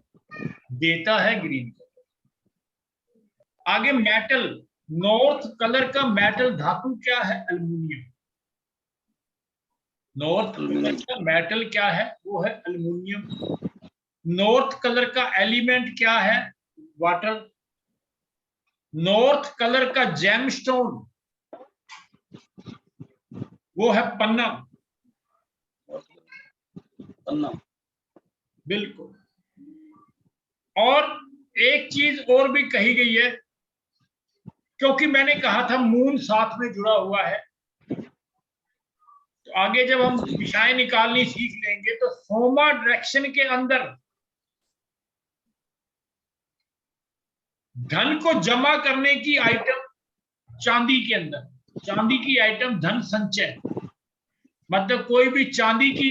देता है ग्रीन कलर। आगे मेटल, नॉर्थ कलर का मेटल धातु क्या है? एल्युमिनियम। नॉर्थ कलर का मेटल क्या है? वो है एल्युमिनियम। नॉर्थ कलर का एलिमेंट क्या है? वाटर। नॉर्थ कलर का जेमस्टोन वो है पन्ना। पन्ना, बिल्कुल। और एक चीज और भी कही गई है, क्योंकि मैंने कहा था मून साथ में जुड़ा हुआ है, तो आगे जब हम दिशाएं निकालनी सीख लेंगे तो सोमा डायरेक्शन के अंदर धन को जमा करने की आइटम चांदी के अंदर, चांदी की आइटम धन संचय, मतलब कोई भी चांदी की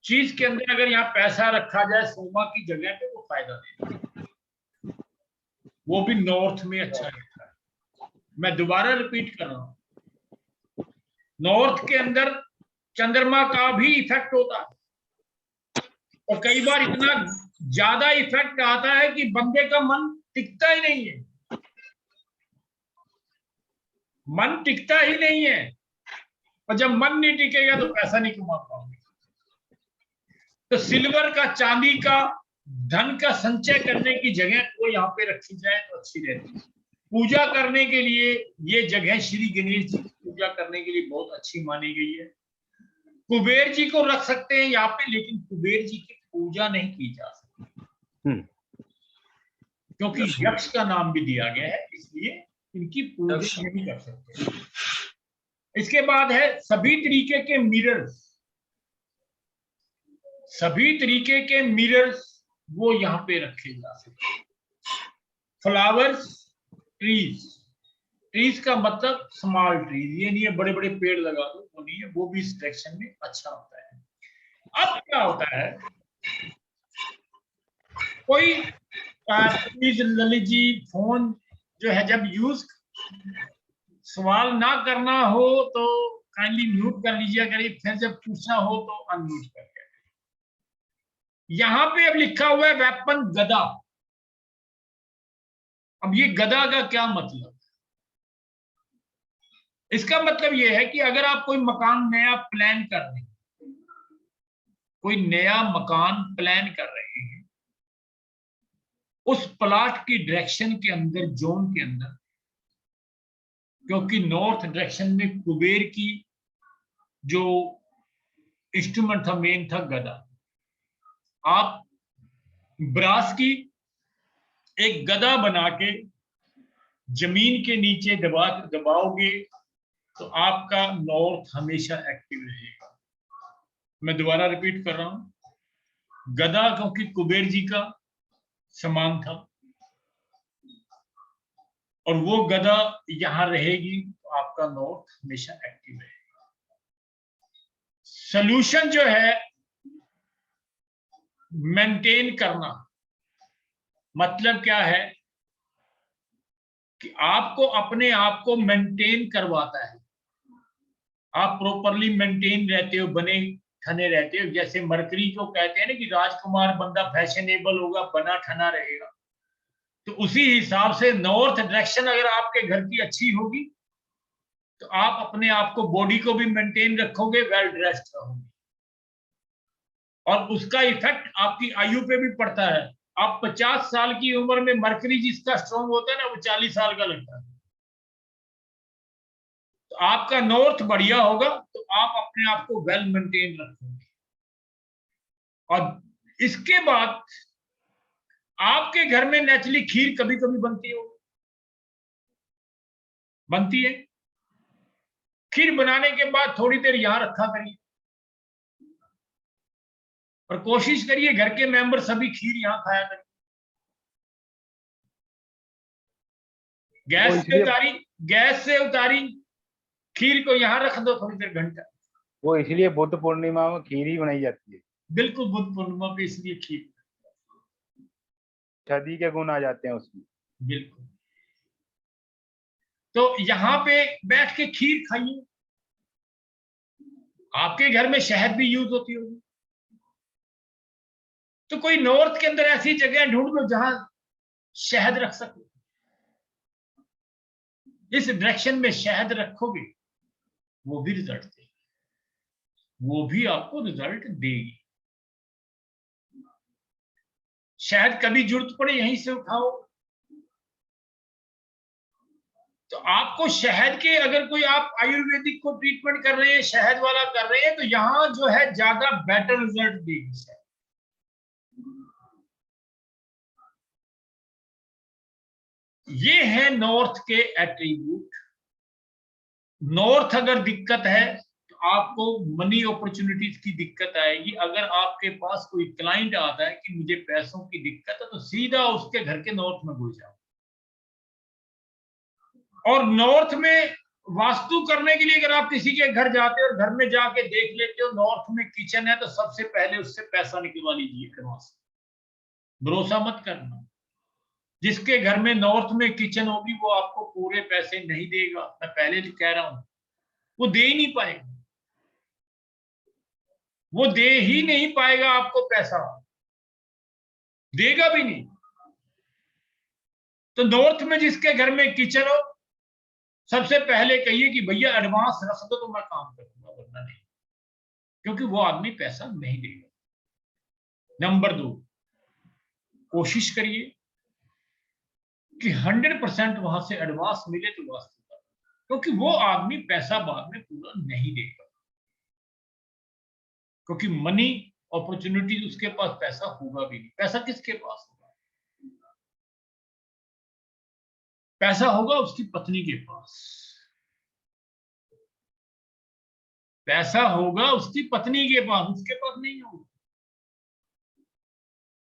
चीज के अंदर अगर यहाँ पैसा रखा जाए सोमा की जगह पे, वो फायदा देता है, वो भी नॉर्थ में अच्छा रहता है। मैं दोबारा रिपीट कर रहा हूं, नॉर्थ के अंदर चंद्रमा का भी इफेक्ट होता है, और कई बार इतना ज्यादा इफेक्ट आता है कि बंदे का मन टिकता ही नहीं है, मन टिकता ही नहीं है। और जब मन नहीं टिकेगा तो पैसा नहीं कमा पाओगे। तो सिल्वर का, चांदी का, धन का संचय करने की जगह को यहाँ पे रखी जाए तो अच्छी रहती है। पूजा करने के लिए ये जगह श्री गणेश जी की पूजा करने के लिए बहुत अच्छी मानी गई है। कुबेर जी को रख सकते हैं यहाँ पे, लेकिन कुबेर जी की पूजा नहीं की जा सकती, क्योंकि यक्ष का नाम भी दिया गया है, इसलिए इनकी पूजा नहीं कर सकते। इसके बाद है सभी तरीके के मिरर्स, सभी तरीके के मिरर्स वो यहाँ पे रखे जा सकते। फ्लावर्स, ट्रीज, ट्रीज का मतलब स्मॉल ट्रीज, ये नहीं है बड़े बड़े पेड़ लगा दो, वो नहीं है, वो भी इस डायरेक्शन में अच्छा होता है। अब क्या होता है, कोई प्लीज ललित जी फोन जो है जब यूज सवाल ना करना हो तो काइंडली म्यूट कर लीजिए, करिए, फिर जब पूछना हो तो अनम्यूट कर। यहां पे अब लिखा हुआ है वेपन गदा। अब ये गदा का क्या मतलब? इसका मतलब ये है कि अगर आप कोई मकान नया प्लान कर रहे हैं, कोई नया मकान प्लान कर रहे हैं, उस प्लाट की डायरेक्शन के अंदर, जोन के अंदर, क्योंकि नॉर्थ डायरेक्शन में कुबेर की जो इंस्ट्रूमेंट था, मेन था गदा। आप ब्रास की एक गदा बना के जमीन के नीचे दबाओगे तो आपका नॉर्थ हमेशा एक्टिव रहेगा। मैं दोबारा रिपीट कर रहा हूं, गदा क्योंकि कुबेर जी का समान था, और वो गदा यहां रहेगी तो आपका नॉर्थ हमेशा एक्टिव रहेगा। सॉल्यूशन जो है मेंटेन करना, मतलब क्या है कि आपको अपने आप को मेंटेन करवाता है। आप प्रॉपरली मेंटेन रहते हो, बने ठने रहते हो। जैसे मरकरी को कहते हैं ना कि राजकुमार बंदा फैशनेबल होगा, बना ठना रहेगा, तो उसी हिसाब से नॉर्थ डायरेक्शन अगर आपके घर की अच्छी होगी तो आप अपने आप को, बॉडी को भी मेंटेन रखोगे, वेल ड्रेस्ड रहोगे, और उसका इफेक्ट आपकी आयु पे भी पड़ता है। आप 50 साल की उम्र में मरकरी जिसका स्ट्रॉन्ग होता है ना, वो 40 साल का लगता है। तो आपका नॉर्थ बढ़िया होगा तो आप अपने आप को वेल मेंटेन रखोगे। और इसके बाद आपके घर में नेचुरली खीर कभी कभी बनती हो, बनती है। खीर बनाने के बाद थोड़ी देर यहां रखा करिए, और कोशिश करिए घर के मेंबर सभी खीर यहां खाया करें। गैस से उतारी खीर को यहां रख दो थोड़ी देर, घंटा। वो इसलिए बुद्ध पूर्णिमा में खीर ही बनाई जाती है। बिल्कुल, बुद्ध पूर्णिमा पे इसलिए खीर, शादी के गुण आ जाते हैं उसमें। बिल्कुल। तो यहां पे बैठ के खीर खाइए। आपके घर में शहद भी यूज होती होगी, तो कोई नॉर्थ के अंदर ऐसी जगह ढूंढ लो जहां शहद रख सको। इस डायरेक्शन में शहद रखोगे, वो भी रिजल्ट देगी, वो भी आपको रिजल्ट देगी। शहद कभी जरूरत पड़े यहीं से उठाओ। तो आपको शहद के, अगर कोई आप आयुर्वेदिक को ट्रीटमेंट कर रहे हैं, शहद वाला कर रहे हैं, तो यहां जो है ज्यादा बेटर रिजल्ट देगी शहद। ये है नॉर्थ के एट्रीब्यूट। नॉर्थ अगर दिक्कत है तो आपको मनी अपॉर्चुनिटीज की दिक्कत आएगी। अगर आपके पास कोई क्लाइंट आता है कि मुझे पैसों की दिक्कत है, तो सीधा उसके घर के नॉर्थ में घुस जाओ। और नॉर्थ में वास्तु करने के लिए अगर आप किसी के घर जाते हो और घर में जाके देख लेते हो नॉर्थ में किचन है, तो सबसे पहले उससे पैसा निकलवा लीजिए एडवांस। भरोसा मत करना, जिसके घर में नॉर्थ में किचन होगी वो आपको पूरे पैसे नहीं देगा। मैं पहले जो कह रहा हूं, वो दे ही नहीं पाएगा, वो दे ही नहीं पाएगा आपको पैसा, देगा भी नहीं। तो नॉर्थ में जिसके घर में किचन हो, सबसे पहले कहिए कि भैया एडवांस रख दो तो मैं काम करूंगा, वरना नहीं, क्योंकि वो आदमी पैसा नहीं देगा। नंबर 2, कोशिश करिए कि 100% वहां से एडवांस मिले तो वास्तु का, क्योंकि वो आदमी पैसा बाद में पूरा नहीं देगा, क्योंकि मनी अपॉर्चुनिटी उसके पास पैसा होगा भी नहीं। पैसा किसके पास होगा? पैसा होगा उसकी पत्नी के पास, पैसा होगा उसकी पत्नी के पास, उसके पास नहीं होगा।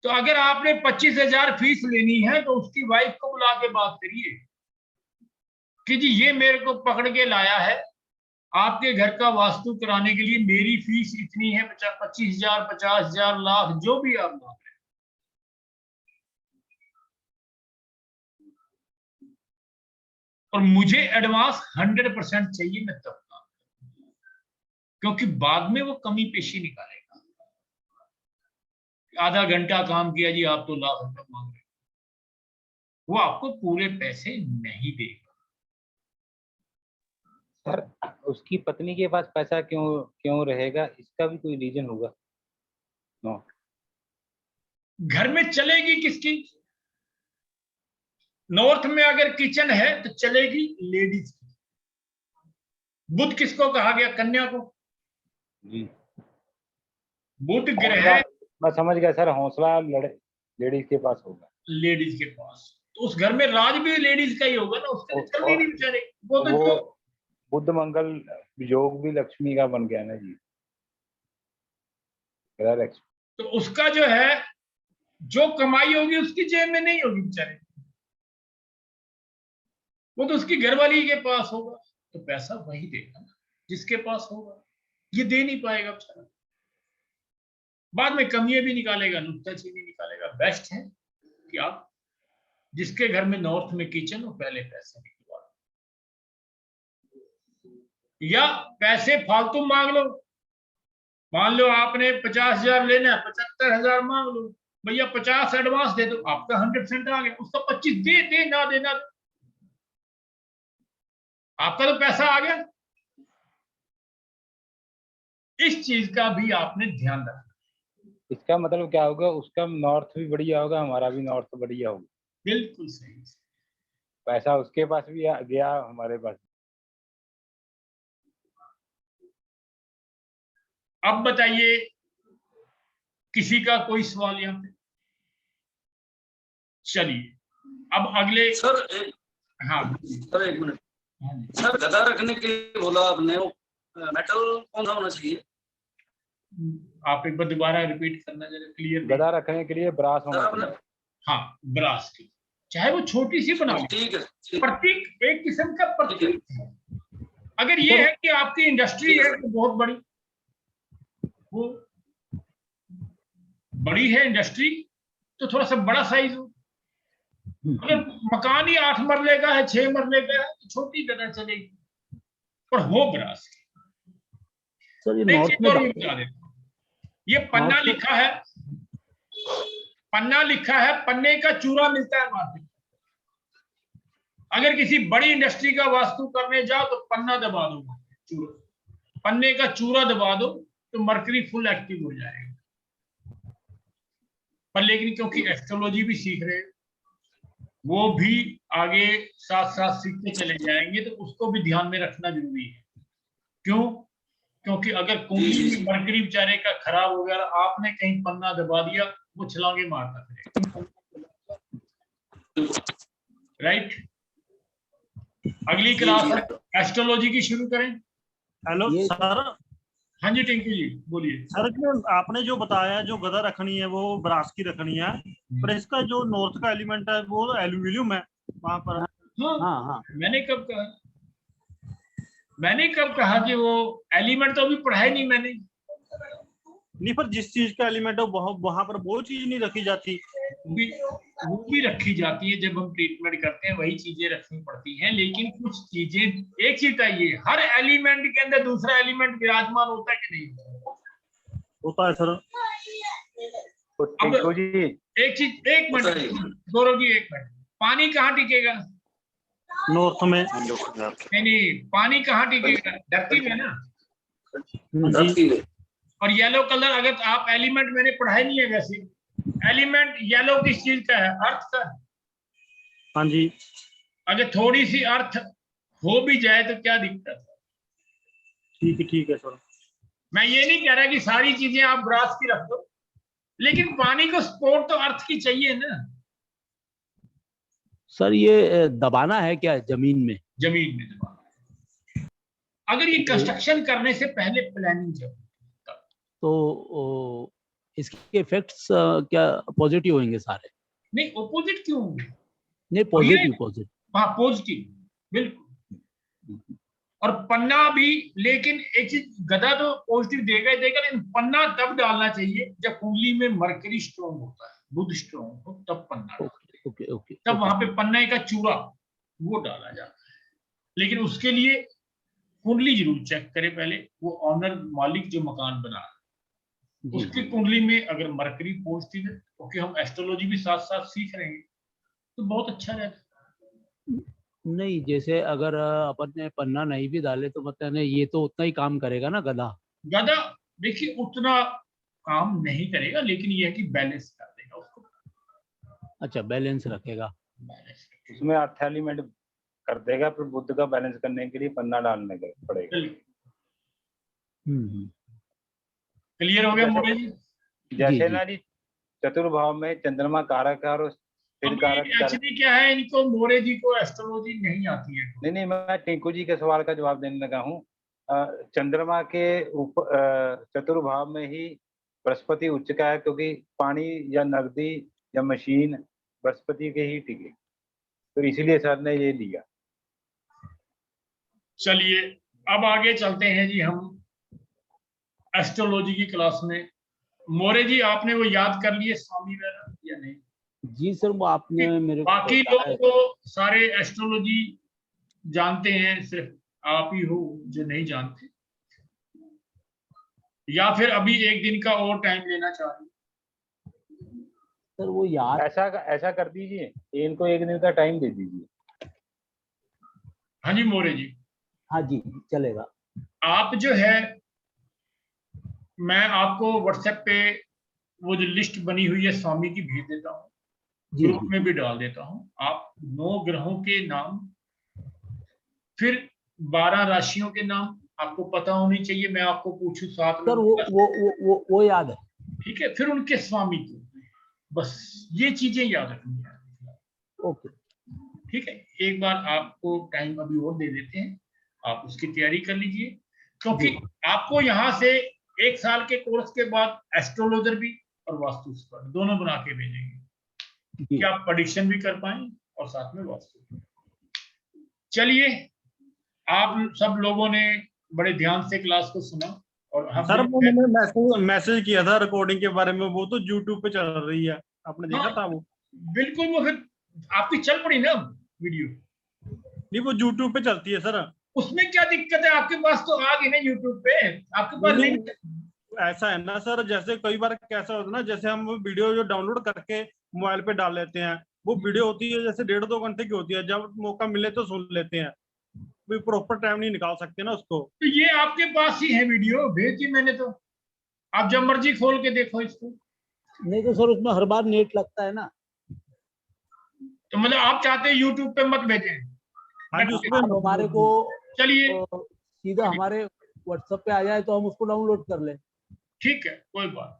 तो अगर आपने 25,000 फीस लेनी है तो उसकी वाइफ को बुला के बात करिए कि जी ये मेरे को पकड़ के लाया है, आपके घर का वास्तु कराने के लिए मेरी फीस इतनी है, 25,000, 50,000, लाख, जो भी आप मांग रहे हैं। और मुझे एडवांस 100% चाहिए, मैं तब काम करूंगा, क्योंकि बाद में वो कमी पेशी निकालेगा। आधा घंटा काम किया जी, आप तो लाख रुपए मांग रहे हो, वो आपको पूरे पैसे नहीं देगा। सर उसकी पत्नी के पास पैसा क्यों रहेगा, इसका भी कोई रीजन होगा? नो, घर में चलेगी किसकी? नॉर्थ में अगर किचन है तो चलेगी लेडीज की। बुध किसको कहा गया? कन्या को। जी बुध ग्रह, मैं समझ गया सर, हौसला लेडीज के पास होगा। लेडीज के पास, तो उस घर में राज भी लेडीज का ही होगा ना, उसके चल ही नहीं बेचारे। वो तो जो बुध मंगल योग भी लक्ष्मी का बन गया ना जी, तो उसका जो है, जो कमाई होगी उसकी जेब में नहीं होगी बेचारे, वो तो उसकी घरवाली के पास होगा। तो पैसा वही देगा ना जिसके पास होगा, ये दे नहीं पाएगा बेचारा, बाद में कमियां भी निकालेगा, नुक्ताचीनी निकालेगा। बेस्ट है कि आप जिसके घर में नॉर्थ में किचन हो पहले पैसे निकलवा लो, या पैसे फालतू मांग लो। मान लो आपने 50,000 लेना है, 75,000 मांग लो, भैया 50 एडवांस दे दो, आपका 100% आ गया, उसका 25 दे ना देना, आपका तो पैसा आ गया। इस चीज का भी आपने ध्यान रखना। इसका मतलब क्या होगा, उसका नॉर्थ भी बढ़िया होगा, हमारा भी नॉर्थ बढ़िया होगा। बिल्कुल सही, पैसा उसके पास भी गया, हमारे पास। अब बताइए किसी का कोई सवाल यहाँ पे? चलिए अब अगले। सर हाँ सर, एक मिनट सर, गदा रखने के लिए बोला आपने, मेटल कौन सा होना चाहिए? आप एक बार दोबारा रिपीट करना जरा क्लियर। गदा रखने के लिए ब्रास होना चाहिए। हाँ, ब्रास की, चाहे वो छोटी सी बना, ठीक है, प्रतीक, एक किस्म का प्रतीक है। अगर ये है कि आपकी इंडस्ट्री है तो बहुत बड़ी, वो बड़ी है इंडस्ट्री, तो थोड़ा सा बड़ा साइज हो। अगर मकान ही 8 मरले का है, 6 मरले का है, तो छोटी गदा चलेगी, पर हो ब्रास की। सर ये एक नॉर्थ चीज में और भी बता देता हूं, ये पन्ना लिखा है, पन्ना लिखा है, पन्ने का चूरा मिलता है मार्केट में। अगर किसी बड़ी इंडस्ट्री का वास्तु करने जाओ तो पन्ना दबा दो, चूरा, पन्ने का चूरा दबा दो तो मरकरी फुल एक्टिव हो जाएगा। पर लेकिन क्योंकि एस्ट्रोलॉजी भी सीख रहे हैं, वो भी आगे साथ साथ सीखते चले जाएंगे, तो उसको भी ध्यान में रखना जरूरी है। क्यों? क्योंकि अगर कुंडली में मरकरी बेचारे का खराब हो गया, आपने कहीं पन्ना दबा दिया, वो छलांगे मारता फिरेगा। राइट, अगली क्लास एस्ट्रोलॉजी की शुरू करें। Hello sir. हाँ जी टिंकू जी बोलिए। सर आपने जो बताया, जो गदा रखनी है वो ब्रास की रखनी है, पर इसका जो नॉर्थ का एलिमेंट है वो एल्यूमिनियम है वहां पर। हाँ, मैंने कब कहा? मैंने कब कहा कि वो एलिमेंट तो अभी पढ़ा ही नहीं मैंने। नहीं, पर जिस चीज का एलिमेंट है वहां पर वो चीज नहीं रखी जाती। वो भी रखी जाती है, जब हम ट्रीटमेंट करते हैं वही चीजें रखनी पड़ती हैं, लेकिन कुछ चीजें, एक चीज चाहिए, हर एलिमेंट के अंदर दूसरा एलिमेंट विराजमान होता है कि नहीं होता है सर। तो टिंकू जी, एक चीज, एक मिनट गौरव जी, एक मिनट, पानी कहाँ टिकेगा? नॉर्थ में। नहीं, पानी कहाँ टिकेगा? धरती में ना। जी। और येलो कलर, अगर आप एलिमेंट, मैंने पढ़ाई नहीं है वैसे, एलिमेंट येलो किस चीज का है? अर्थ का। हाँ जी। अगर थोड़ी सी अर्थ हो भी जाए तो क्या दिक्कत है? ठीक है सर। मैं ये नहीं कह रहा कि सारी चीजें आप ग्रास की रख दो, लेकिन पानी को सपोर्ट तो अर्थ की चाहिए ना। सर ये दबाना है क्या जमीन में? जमीन में दबाना है। अगर ये कंस्ट्रक्शन करने से पहले प्लानिंग जरूरी है, तो इसके इफेक्ट्स क्या पॉजिटिव होंगे सारे? नहीं, ऑपोजिट क्यों होंगे? नहीं, पॉजिटिव। हाँ, पॉजिटिव, बिल्कुल। और पन्ना भी, लेकिन एक चीज, गधा तो पॉजिटिव देगा ही देगा, लेकिन पन्ना तब डालना चाहिए जब कुंडली में मरकरी स्ट्रॉन्ग होता है, बुध स्ट्रॉन्ग हो, तब पन्ना डालना। ओके। तब वहां पे पन्ने का चूड़ा वो डाला जाता है। लेकिन उसके लिए कुंडली जरूर चेक करे पहले, वो ऑनर मालिक जो मकान बना रहा है उसकी कुंडली में अगर मरकरी पॉजिटिव है, क्योंकि हम एस्ट्रोलॉजी भी साथ साथ सीख रहे हैं, तो बहुत अच्छा रहता है। नहीं, जैसे अगर अपन ने पन्ना नहीं भी डाले तो मतलब नहीं, ये तो उतना ही काम करेगा ना गधा? गधा देखिए उतना काम नहीं करेगा, लेकिन यह है कि बैलेंस कर देगा उसको। अच्छा, बैलेंस रखेगा। उसमें अर्थ एलिमेंट कर देगा, फिर बुद्ध का बैलेंस करने के लिए पन्ना डालने का पड़ेगा। क्लियर हो गया मोरे जी? जैसे ना जी, चतुर्भाव में चंद्रमा कारक है और स्थिर कारक। एक्चुअली क्या है, इनको मोरे जी को एस्ट्रोलॉजी नहीं आती है। नहीं, मैं टिंकू जी के सवाल का जवाब देने लगा हूँ। चंद्रमा के चतुर्भाव में ही बृहस्पति उच्च का है, क्योंकि पानी या नगदी या मशीन बृहस्पति के ही टिके, तो इसीलिए सर ने ये लिया। चलिए अब आगे चलते हैं जी हम एस्ट्रोलॉजी की क्लास में। मोरे जी, आपने वो याद कर लिए स्वामी वगैरह या नहीं? जी सर, वो आपने मेरे को बाकी लोग तो सारे एस्ट्रोलॉजी जानते हैं, सिर्फ आप ही हो जो नहीं जानते, या फिर अभी एक दिन का और टाइम लेना चाह रहे? सर वो याद, ऐसा कर दीजिए, इनको एक दिन का टाइम दे दीजिए। हाँ जी मोरे जी। हाँ जी, चलेगा। आप जो है, मैं आपको व्हाट्सएप पे वो जो लिस्ट बनी हुई है स्वामी की भेज देता हूँ, ग्रुप में भी डाल देता हूँ। आप 9 ग्रहों के नाम, फिर 12 राशियों के नाम आपको पता होनी चाहिए, मैं आपको पूछूं साथ में? सर वो याद है। ठीक है, फिर उनके स्वामी को, बस ये चीजें याद रखनी है। ओके, ठीक है, एक बार आपको टाइम अभी और दे देते हैं, आप उसकी तैयारी कर लीजिए, क्योंकि आपको यहाँ से 1 साल के कोर्स के बाद एस्ट्रोलॉजर भी और वास्तु एक्सपर्ट दोनों बना के भेजेंगे कि आप प्रेडिक्शन भी कर पाए और साथ में वास्तु। चलिए, आप सब लोगों ने बड़े ध्यान से क्लास को सुना, और हम सर वो मैंने मैसेज किया था रिकॉर्डिंग के बारे में, वो तो YouTube पे चल रही है, आपने देखा था वो? बिल्कुल, वो फिर आपकी चल पड़ी ना वीडियो? नहीं, वो YouTube पे चलती है सर। उसमें क्या दिक्कत है? आपके पास तो आ गई ना YouTube पे, आपके पास लिंक। ऐसा है ना सर, जैसे कई बार कैसा होता है ना, जैसे हम वीडियो जो डाउनलोड करके मोबाइल पे डाल लेते हैं, वो वीडियो होती है जैसे 1.5-2 घंटे की होती है, जब मौका मिले तो सुन लेते हैं, प्रॉपर टाइम नहीं निकाल सकते ना उसको। तो ये आपके पास ही है वीडियो, भेज दी मैंने, तो आप जब मर्जी खोल के देखो इसको। नहीं तो सर उसमें हर बार नेट लगता है ना, तो मतलब आप चाहते हैं YouTube पे मत भेजें? हाँ जी, उसमें हमारे को चलिए सीधा हमारे व्हाट्सएप पे आ जाए तो हम उसको डाउनलोड कर लें। ठीक है, कोई बात